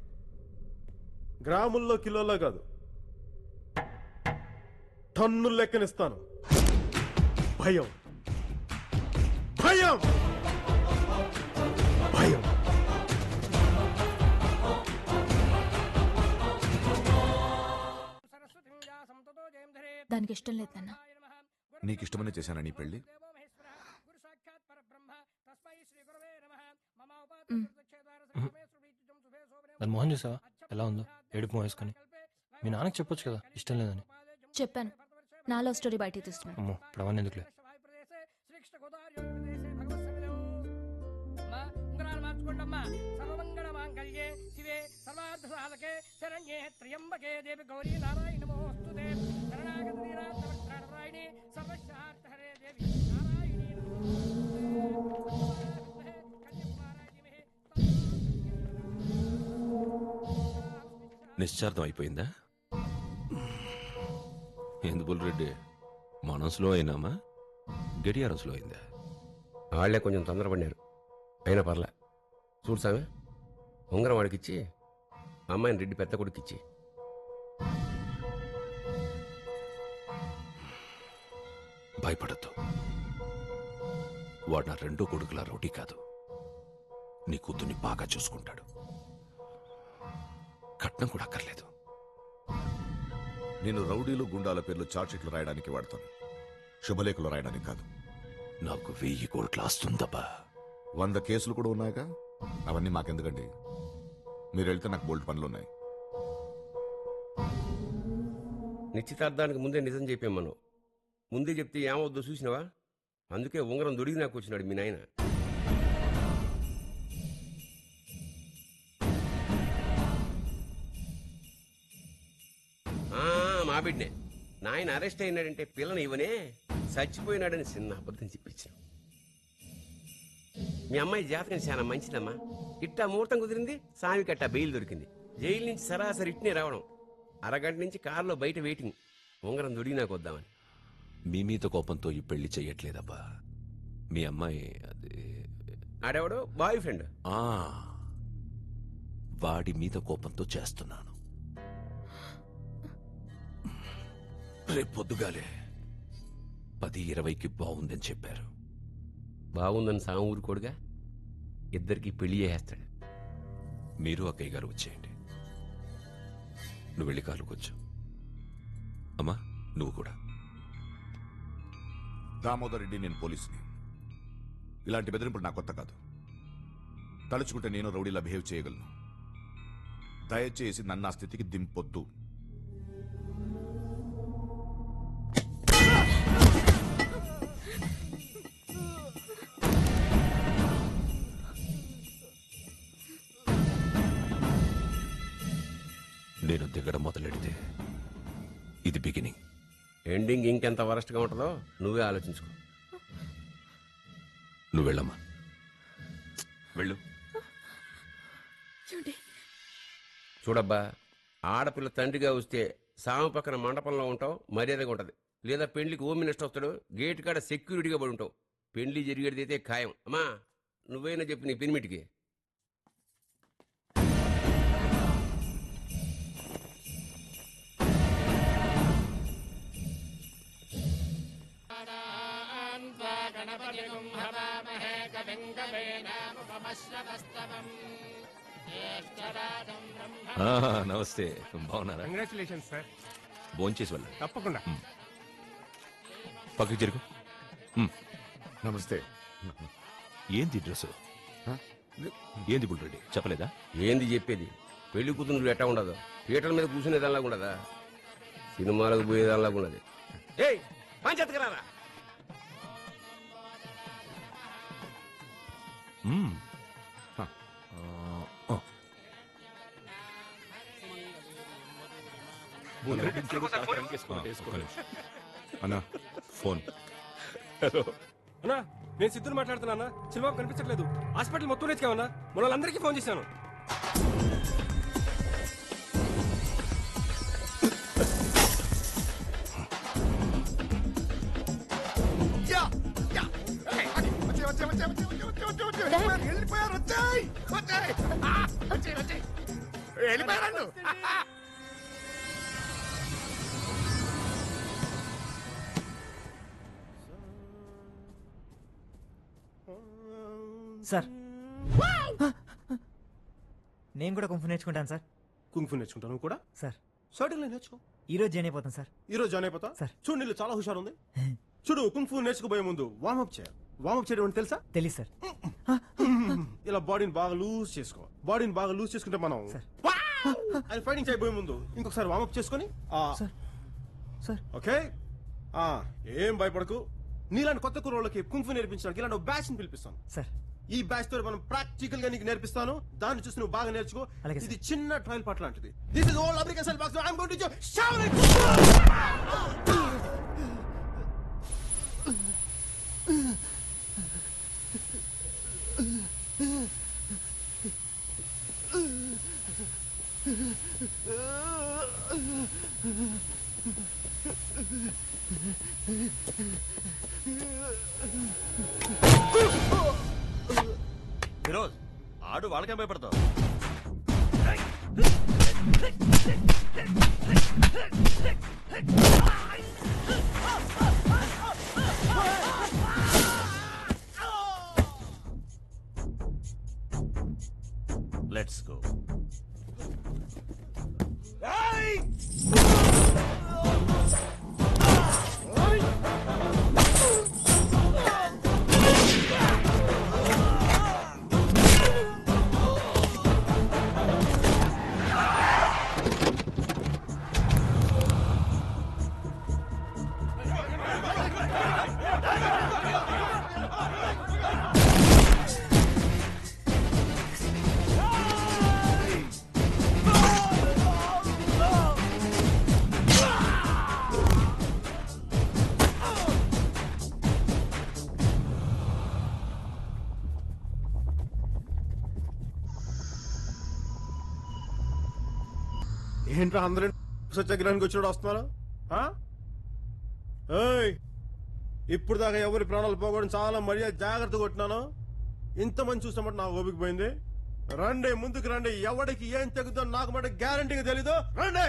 గ్రాముల్లో, కిలోల్లో కాదు, టన్నుల లెక్కనిస్తాను. భయం భయం భయం. దానికి ఇష్టం లేదు నాన్న. నీకు ఇష్టమనే చేశానా నీ పెళ్లి? దాని మొహం చూసావా ఎలా ఉందో? ఏడుపు మొహం వేసుకొని. మీ నాన్నకి చెప్పొచ్చు కదా ఇష్టం లేదని. చెప్పాను, నాలో స్టోరీ బయటికి తీస్తున్నాను. అమ్మో, ఇప్పుడు అవన్నీ ఎందుకులే. నిశ్చార్థం అయిపోయిందా? ఎందు బుల్రెడ్డి, మనం స్లో అయినామా, గడియారం స్లో అయిందా? వాళ్లే కొంచెం తొందరపడినారు, అయినా పర్లే. చూడు సామె, ఉంగరం వాడికిచ్చి అమ్మాయిని రెడ్డి పెద్ద కొడుకిచ్చి. భయపడద్దు, వాడు నా రెండో కొడుకులా రౌడీ కాదు. నీ కూతుర్ని బాగా చూసుకుంటాడు. కట్నం కూడా అక్కర్లేదు. నేను రౌడీలు, గుండాల పేర్లు చార్ట్షీట్లు రాయడానికి వాడతాను, శుభలేఖలు రాయడానికి కాదు. నాకు 1000 కోట్ల ఆస్తుందబ్బా. 100 కేసులు కూడా ఉన్నాయిగా, అవన్నీ మాకెందుకండి? మీరు వెళ్తే నాకు బోల్ట్ పనులు ఉన్నాయి. నిశ్చితార్థానికి ముందే నిజం చెప్పాం మనం. ముందే చెప్తే ఏమవుద్దో చూసినావా? అందుకే ఉంగరం దొడిగి నాకు వచ్చినాడు మీ నాయన. మా బిడ్డే నాయన అరెస్ట్ అయినాడంటే పిల్లని ఇవనే చచ్చిపోయినాడని చిన్న అబద్ధం చెప్పించాను. మీ అమ్మాయి జాతకం చాలా మంచిదమ్మా. ఇట్టా ముహూర్తం కుదిరింది, సామి కట్టా బెయిల్ దొరికింది. జైలు నుంచి సరాసరి ఇట్నే రావడం, అరగంట నుంచి కారులో బయట వెయిటింగ్. ఉంగరం దొరికి నాకు వద్దామని. మీ మీద కోపంతో ఈ పెళ్లి చెయ్యట్లేదబ్బా. మీ అమ్మాయి అది ఆడెవడో బాయ్ ఫ్రెండ్. వాడి మీద కోపంతో చేస్తున్నాను. రేపు పొద్దుగాలే 10:20కి బాగుందని చెప్పారు. బాగుందని సాము ఊరుకోడుగా, ఇద్దరికి పెళ్లి చేసేస్తాడు. మీరు అక్కయ్య గారు వచ్చేయండి. నువ్వు వెళ్ళి కాలుకొచ్చు. అమ్మా నువ్వు కూడా. దామోదర్ రెడ్డి, నేను పోలీసుని. ఇలాంటి బెదిరింపులు నాకు కొత్త కాదు. తలుచుకుంటే నేను రౌడీలా బిహేవ్ చేయగలను. దయచేసి నన్ను ఆ స్థితికి దింపొద్దు. నేను దిగడం మొదలెడితే ఇది బిగినింగ్. ఎండింగ్ ఇంకెంత వరస్ట్గా ఉంటుందో నువ్వే ఆలోచించుకో. నువ్వు వెళ్ళమ్మా, వెళ్ళు. చూడబ్బా, ఆడపిల్ల తండ్రిగా వస్తే సాము పక్కన మండపంలో ఉంటావు, మర్యాదగా ఉంటది. లేదా పెళ్లికి హోమ్ మినిస్టర్ వస్తాడు, గేట్ కాడ సెక్యూరిటీగా పడి ఉంటావు. పెళ్లి జరిగేది అయితే ఖాయం. అమ్మా నువ్వైనా చెప్పు నీ పెనిమిటికి. నమస్తే, బాగున్నారా? Congratulations sir. భోంచేసి వెళ్ళండి. తప్పకుండా. పక్కకి జరుగు. నమస్తే. ఏంది డ్రెస్? ఏంది బుల్రెడ్డి చెప్పలేదా? ఏంది చెప్పేది? పెళ్లి కూతురు ఎట్టా ఉండదు, పీటల మీద కూర్చునేదానిలాగా ఉండదా, సినిమాలకు పోయేదానిలాగా ఉండదు. ఏయ్ పంచెత్తకరారా. అన్నా ఫోన్. అన్నా నేను సిద్ధులు మాట్లాడుతున్నా. చిరుబాబు కనిపించట్లేదు. హాస్పిటల్ మొత్తం వెతికామన్నా. మన వాళ్ళందరికీ ఫోన్ చేశాను. వెళ్ళిపోయారు. సార్ నేను కూడా కుంఫు నేర్చుకుంటాను సార్. కుంఫు నేర్చుకుంటాను కూడా సార్. షాటింగ్ నేర్చుకో. ఈ రోజు జాయిన్ అయిపోతాను సార్. ఈ రోజు జాయిన్ అయిపోతా సార్. చూడు నీళ్ళు చాలా హుషారు ఉంది. చూడు కుంఫు నేర్చుకోబోయే ముందు వార్మప్ చేయాలి. వార్మప్ చేయడం అంటే తెలుసా? తెలీదు సార్. ఇలా బాడీని బాగా లూజ్ చేసుకో. బాడీని బాగా లూజ్ చేసుకుంటే మనం అది ఫైటింగ్ చేయబోయే ముందు ఇంకొకసారి వార్మప్ చేసుకొని ఓకే. ఏం భయపడకు. నీలాంటి కొత్త కుర్రోళ్ళకి కుంఫు నేర్పించడానికి ఇలాంటి బ్యాచ్ ని పిలిపిస్తాను సార్. ఈ బ్యాచ్ తో మనం ప్రాక్టికల్ గా నీకు నేర్పిస్తాను. దాన్ని చూసి నువ్వు బాగా నేర్చుకో. ఇది చిన్న ట్రయల్ పార్ట్ లాంటిది. This is all application box. I am going to shout it. Firoz ఆడు వాళ్ళకేం భయపడతావు? Let's go. ఏంట్రా అందరూ సత్యాగ్రహానికి వచ్చినప్పుడు వస్తున్నారు? ఇప్పుడు దాకా ఎవరి ప్రాణాలు పోకూడదు చాలా మర్యాద జాగ్రత్త కొట్టినాను. ఇంతమంది చూసినప్పుడు నాకు ఓపిక పోయింది. రండి, ముందుకు రండి. ఎవరికి ఏం తగ్గుతుందో నాకు మాట గ్యారంటీగా తెలీదు. రండి.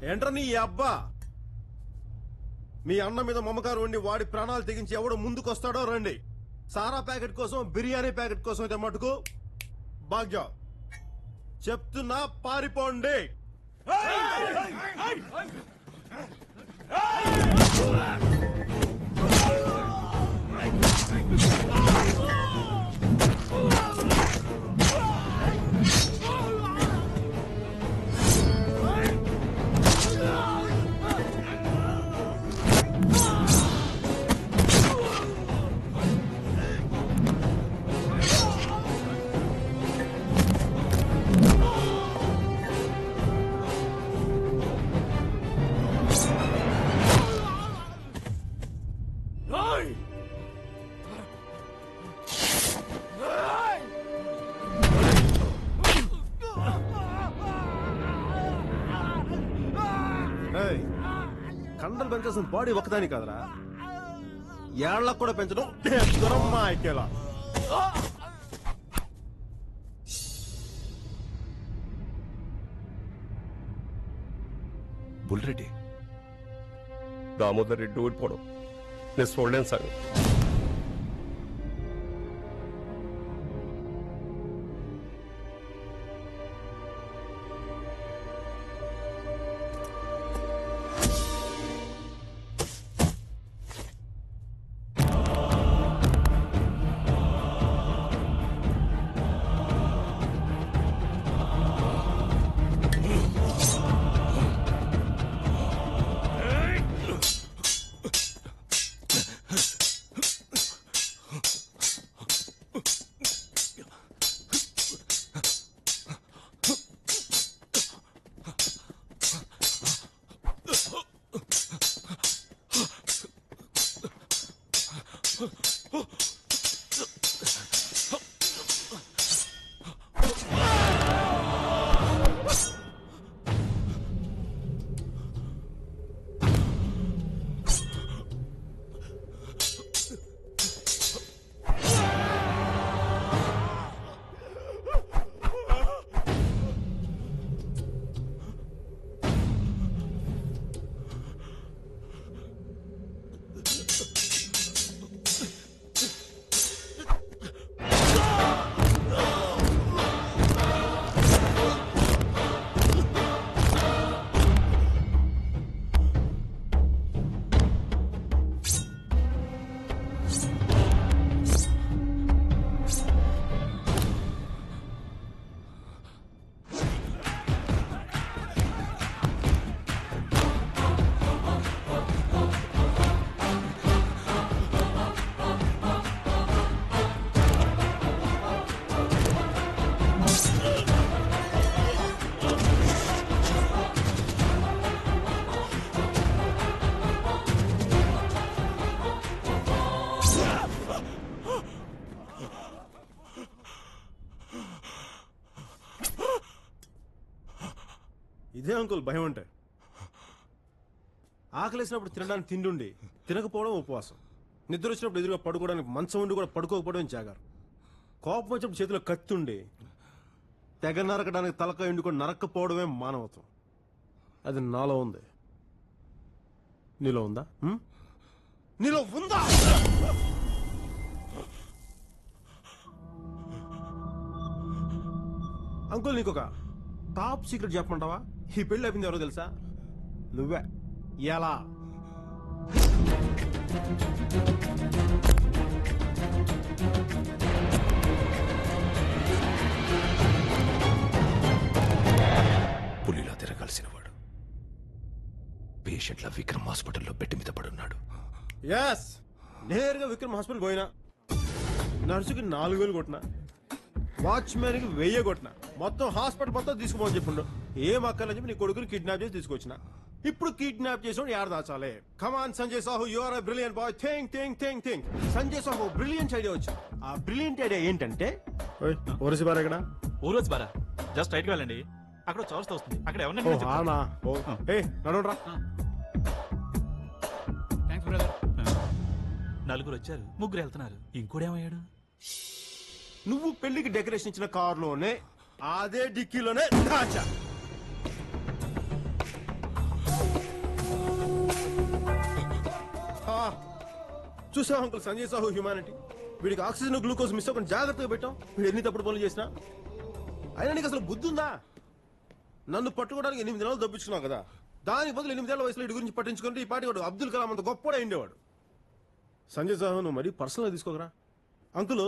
ఏంట్రా నీ అబ్బా, మీ అన్న మీద మమకారం ఉండి వాడి ప్రాణాలు తెగించి ఎవడు ముందుకు వస్తాడో రండి. సారా ప్యాకెట్ కోసం, బిర్యానీ ప్యాకెట్ కోసం అయితే మటుకు భాగ్య చెప్తున్నా, పారిపోండి. కండలు పెంచాల్సిన బాడీ ఒకదాని కదరా, ఏళ్లకు కూడా పెంచడం దూరమ్మా ఎక్కేలా. బుల్రెడ్డి దామోదర్ రెడ్డి ఓడిపోవడం నేను చూడలేను సార్. ఇదే అంకుల్ భయం అంటే. ఆకలేసినప్పుడు తినడానికి తిండి, తినకపోవడం ఉపవాసం. నిద్ర వచ్చినప్పుడు ఎదురుగా పడుకోవడానికి మంచం ఉండి కూడా పడుకోకపోవడం జాగారు. కోపం వచ్చినప్పుడు చేతిలో కత్తి ఉండి తెగ నరకడానికి తలకాయ ఉండి కూడా నరక్కపోవడమే మానవత్వం. అది నాలో ఉంది. నీలో ఉందా? నీలో ఉందా? అంకుల్ నీకొక టాప్ సీక్రెట్ చెప్పమంటావా? ఈ పెళ్లి అయిపోయింది ఎవరో తెలుసా? నువ్వే. ఎలా? పులిలా తిరగాల్సిన వాడు పేషెంట్ల విక్రమ్ హాస్పిటల్లో బెడ్ మీద పడున్నాడు. ఎస్, నేరుగా విక్రమ్ హాస్పిటల్ పోయినా, నర్సుకి 4,000 కొట్టినా, వాచ్మెన్ కి 1000 కొట్టినా, మొత్తం హాస్పిటల్ మొత్తం తీసుకుపోని చెప్పిండు. ఏం అక్కర్లని చెప్పి నీ కొడుకుని కిడ్నాప్ చేసి తీసుకొచ్చిన. ఇప్పుడు కిడ్నాప్ చేసి యాడ దాచాలి? Come on Sanjay Sahu, you are a brilliant boy. Think think think think. Sanjay Sahu brilliant idea వచ్చింది. ఆ బ్రిలియంట్ ఐడియా ఏంటంటే, ఒరిసి బార్ ఎక్కడ? ఊరోజు బారా జస్ట్ రైట్కి వెళ్ళండి, అక్కడ చౌరస్తా వస్తుంది, అక్కడ ఓ, ఎవరన్నా ఆనా? ఓ, ఏ, నడవండ్రా. Thanks brother. నలుగురు వచ్చారు, ముగ్గురు వెళ్తున్నారు, ఇంకోడేమయ్యాడు? నువ్వు పెళ్లికి డెకరేషన్ ఇచ్చిన కారులోనే అదే డిక్కీలోనే దాచా. చూసావు అంకుల్ సంజయ్ సాహు హ్యూమానిటీ. వీడికి ఆక్సిజన్ గ్లూకోజ్ మిస్ అవ్వకుండా జాగ్రత్తగా పెట్టాం. వీడు ఎన్ని తప్పుడు పనులు చేసినా అయినా నీకు అసలు బుద్ధి ఉందా? నన్ను పట్టుకోవడానికి 8 నెలలు దప్పించుకున్నావు కదా, దానికి బదులు 8 ఏళ్ల వయసులో ఇటు గురించి పట్టించుకుంటే ఈ పాటి వాడు అబ్దుల్ కలాం అంత గొప్పగా ఉండేవాడు. సంజయ్ సాహు నువ్వు మరీ పర్సనల్గా తీసుకోకరా. అంకుల్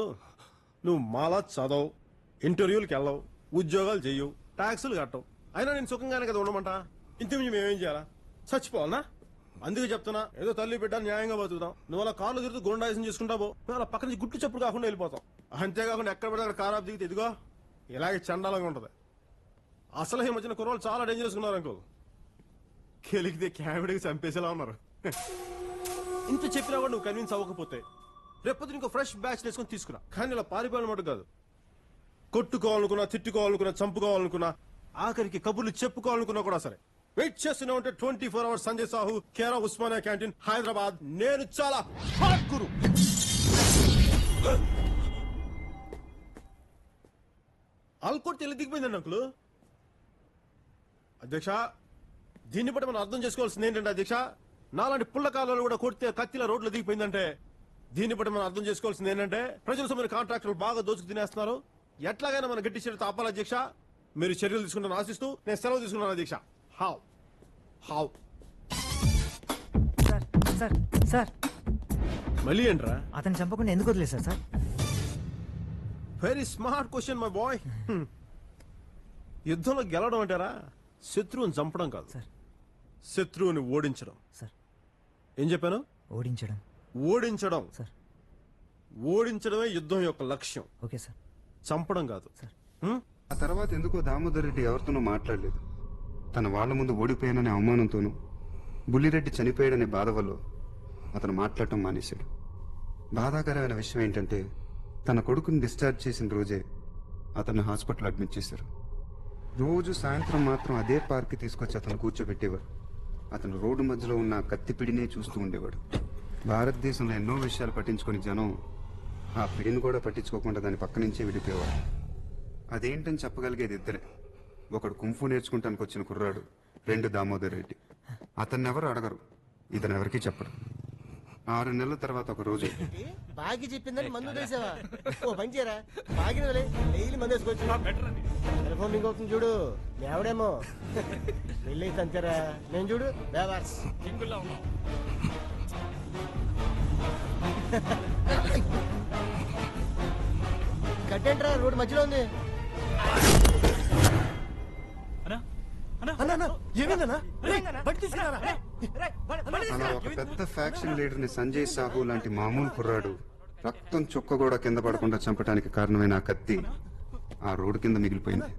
నువ్వు మాలా చదవు, ఇంటర్వ్యూలకు వెళ్ళవు, ఉద్యోగాలు చెయ్యవు, ట్యాక్సులు కట్టవు, అయినా నేను సుఖంగానే కదా ఉండమంటా. ఇంతకుమించి మేమేం చేయాలా? చచ్చిపోవాలనా? అందుకే చెప్తున్నా, ఏదో తల్లి బిడ్డ న్యాయంగా బతుకుతాం. నువ్వు అలా కార్లు తిరుగుతూ గుండాయిసం చేసుకుంటావు, నువ్వు అలా పక్క నుంచి గుట్టు చెప్పుడు కాకుండా వెళ్ళిపోతాం. అంతేకాకుండా ఎక్కడ పడితే అక్కడ కారు ఆపు దిగితే ఇదిగో ఇలాగే చండాలంగా ఉంటది. అసలు ఈ మధ్యన కుర్రోళ్ళు చాలా డేంజరస్ ఉన్నారు అంకుల్. కెలికితే క్యాబిడేకి చంపేసేలా ఉన్నారు. ఇంత చెప్పినా కూడా నువ్వు కన్విన్స్ అవ్వకపోతే రేపొద్దు ఇంకో ఫ్రెష్ బ్యాచ్ వేసుకొని తీసుకురా. కానీ ఇలా పారిపోయినమాట కాదు. కొట్టుకోవాలనుకున్నా, తిట్టుకోవాలనుకున్నా, చంపుకోవాలనుకున్నా, ఆఖరికి కబుర్లు చెప్పుకోవాలనుకున్నా కూడా సరే వెయిట్ చేస్తూనే ఉంటే 24 hours సంజయ్ సాహు, కేరా ఉస్మానియా క్యాంటీన్, హైదరాబాద్. నేను చాలా హాట్ గురు. ఆల్కోట్ తెలి దిగిపోయిందండి అంకులు. అధ్యక్ష, దీన్ని బట్టి మనం అర్థం చేసుకోవాల్సింది ఏంటంటే అధ్యక్ష, నాలాంటి పుల్ల కాలాలు కూడా కొడితే కత్తిల రోడ్లు దిగిపోయిందంటే దీన్ని బట్టి మనం అర్థం చేసుకోవాల్సింది ఏంటంటే ప్రజల సొమ్ముని కాంట్రాక్టర్లు బాగా దోచుకు తినేస్తున్నారు. ఎట్లాగైనా మనం గట్టి చర్యలు ఆపాలి అధ్యక్ష. మీరు చర్యలు తీసుకుంటాను ఆశిస్తూ నేను సెలవు తీసుకున్నాను అధ్యక్ష. How how sir sir sir మళ్ళీ ఏంట్రా? అతను చంపకుండా ఎందుకు వదిలేశారు sir? Very smart question my boy. యుద్ధంలో గెలవడం అంటారా శత్రువుని చంపడం కాదు సార్, శత్రువుని ఓడించడం సార్. ఏం చెప్పాను? ఓడించడం. ఓడించడం సార్. ఓడించడమే యుద్ధం యొక్క లక్ష్యం. Okay sir. చంపడం కాదు సార్. ఆ తర్వాత ఎందుకో దామోదర్ రెడ్డి ఎవరితోనూ మాట్లాడలేదు. తన వాళ్ళ ముందు ఓడిపోయాననే అవమానంతోనూ బుల్లిరెడ్డి చనిపోయాడనే బాధ వల్ల అతను మాట్లాడటం మానేశాడు. బాధాకరమైన విషయం ఏంటంటే తన కొడుకుని డిశ్చార్జ్ చేసిన రోజే అతను హాస్పిటల్ అడ్మిట్ చేశారు. రోజు సాయంత్రం మాత్రం అదే పార్క్కి తీసుకొచ్చి అతను కూర్చోబెట్టేవారు. అతను రోడ్డు మధ్యలో ఉన్న కత్తి పిడినే చూస్తూ ఉండేవాడు. భారతదేశంలో ఎన్నో విషయాలు పట్టించుకొని జనం ఆ పిడిని కూడా పట్టించుకోకుండా దాని పక్క నుంచే విడిపోయేవాడు. అదేంటని చెప్పగలిగేది ఇద్దరే. ఒకడు కుంఫు నేర్చుకుంటానికి వచ్చిన కుర్రాడు, 2 దామోదర్ రెడ్డి. అతన్ని ఎవరు అడగరు, ఇతను ఎవరికీ చెప్పరు. 6 నెలల తర్వాత ఒక రోజు బాగి చెప్పిందని మందు వేసావా? ఓ పని చేయరా, బాగిన డైలీ మందు వేసుకోవచ్చు. టెలిఫోన్ రింగ్ అవుతుంది చూడు, ఎవడేమో వెళ్ళి అంతేరా. నేను చూడు బేవార్స్ కట్టేంట్రా, రోడ్డు మధ్యలో ఉంది. అలా ఒక పెద్ద ఫ్యాక్షన్ లీడర్ ని సంజయ్ సాహు లాంటి మామూలు కుర్రాడు రక్తం చుక్క కూడా కింద పడకుండా చంపడానికి కారణమైన ఆ కత్తి ఆ రోడ్డు కింద మిగిలిపోయింది.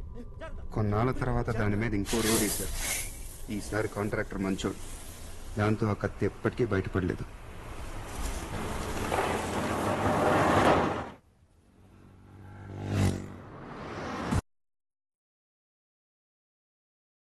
కొన్నాళ్ళ తర్వాత దాని మీద ఇంకో రోడ్ వేశారు. ఈసారి కాంట్రాక్టర్ మంచోడు, దాంతో ఆ కత్తి ఎప్పటికీ బయటపడలేదు.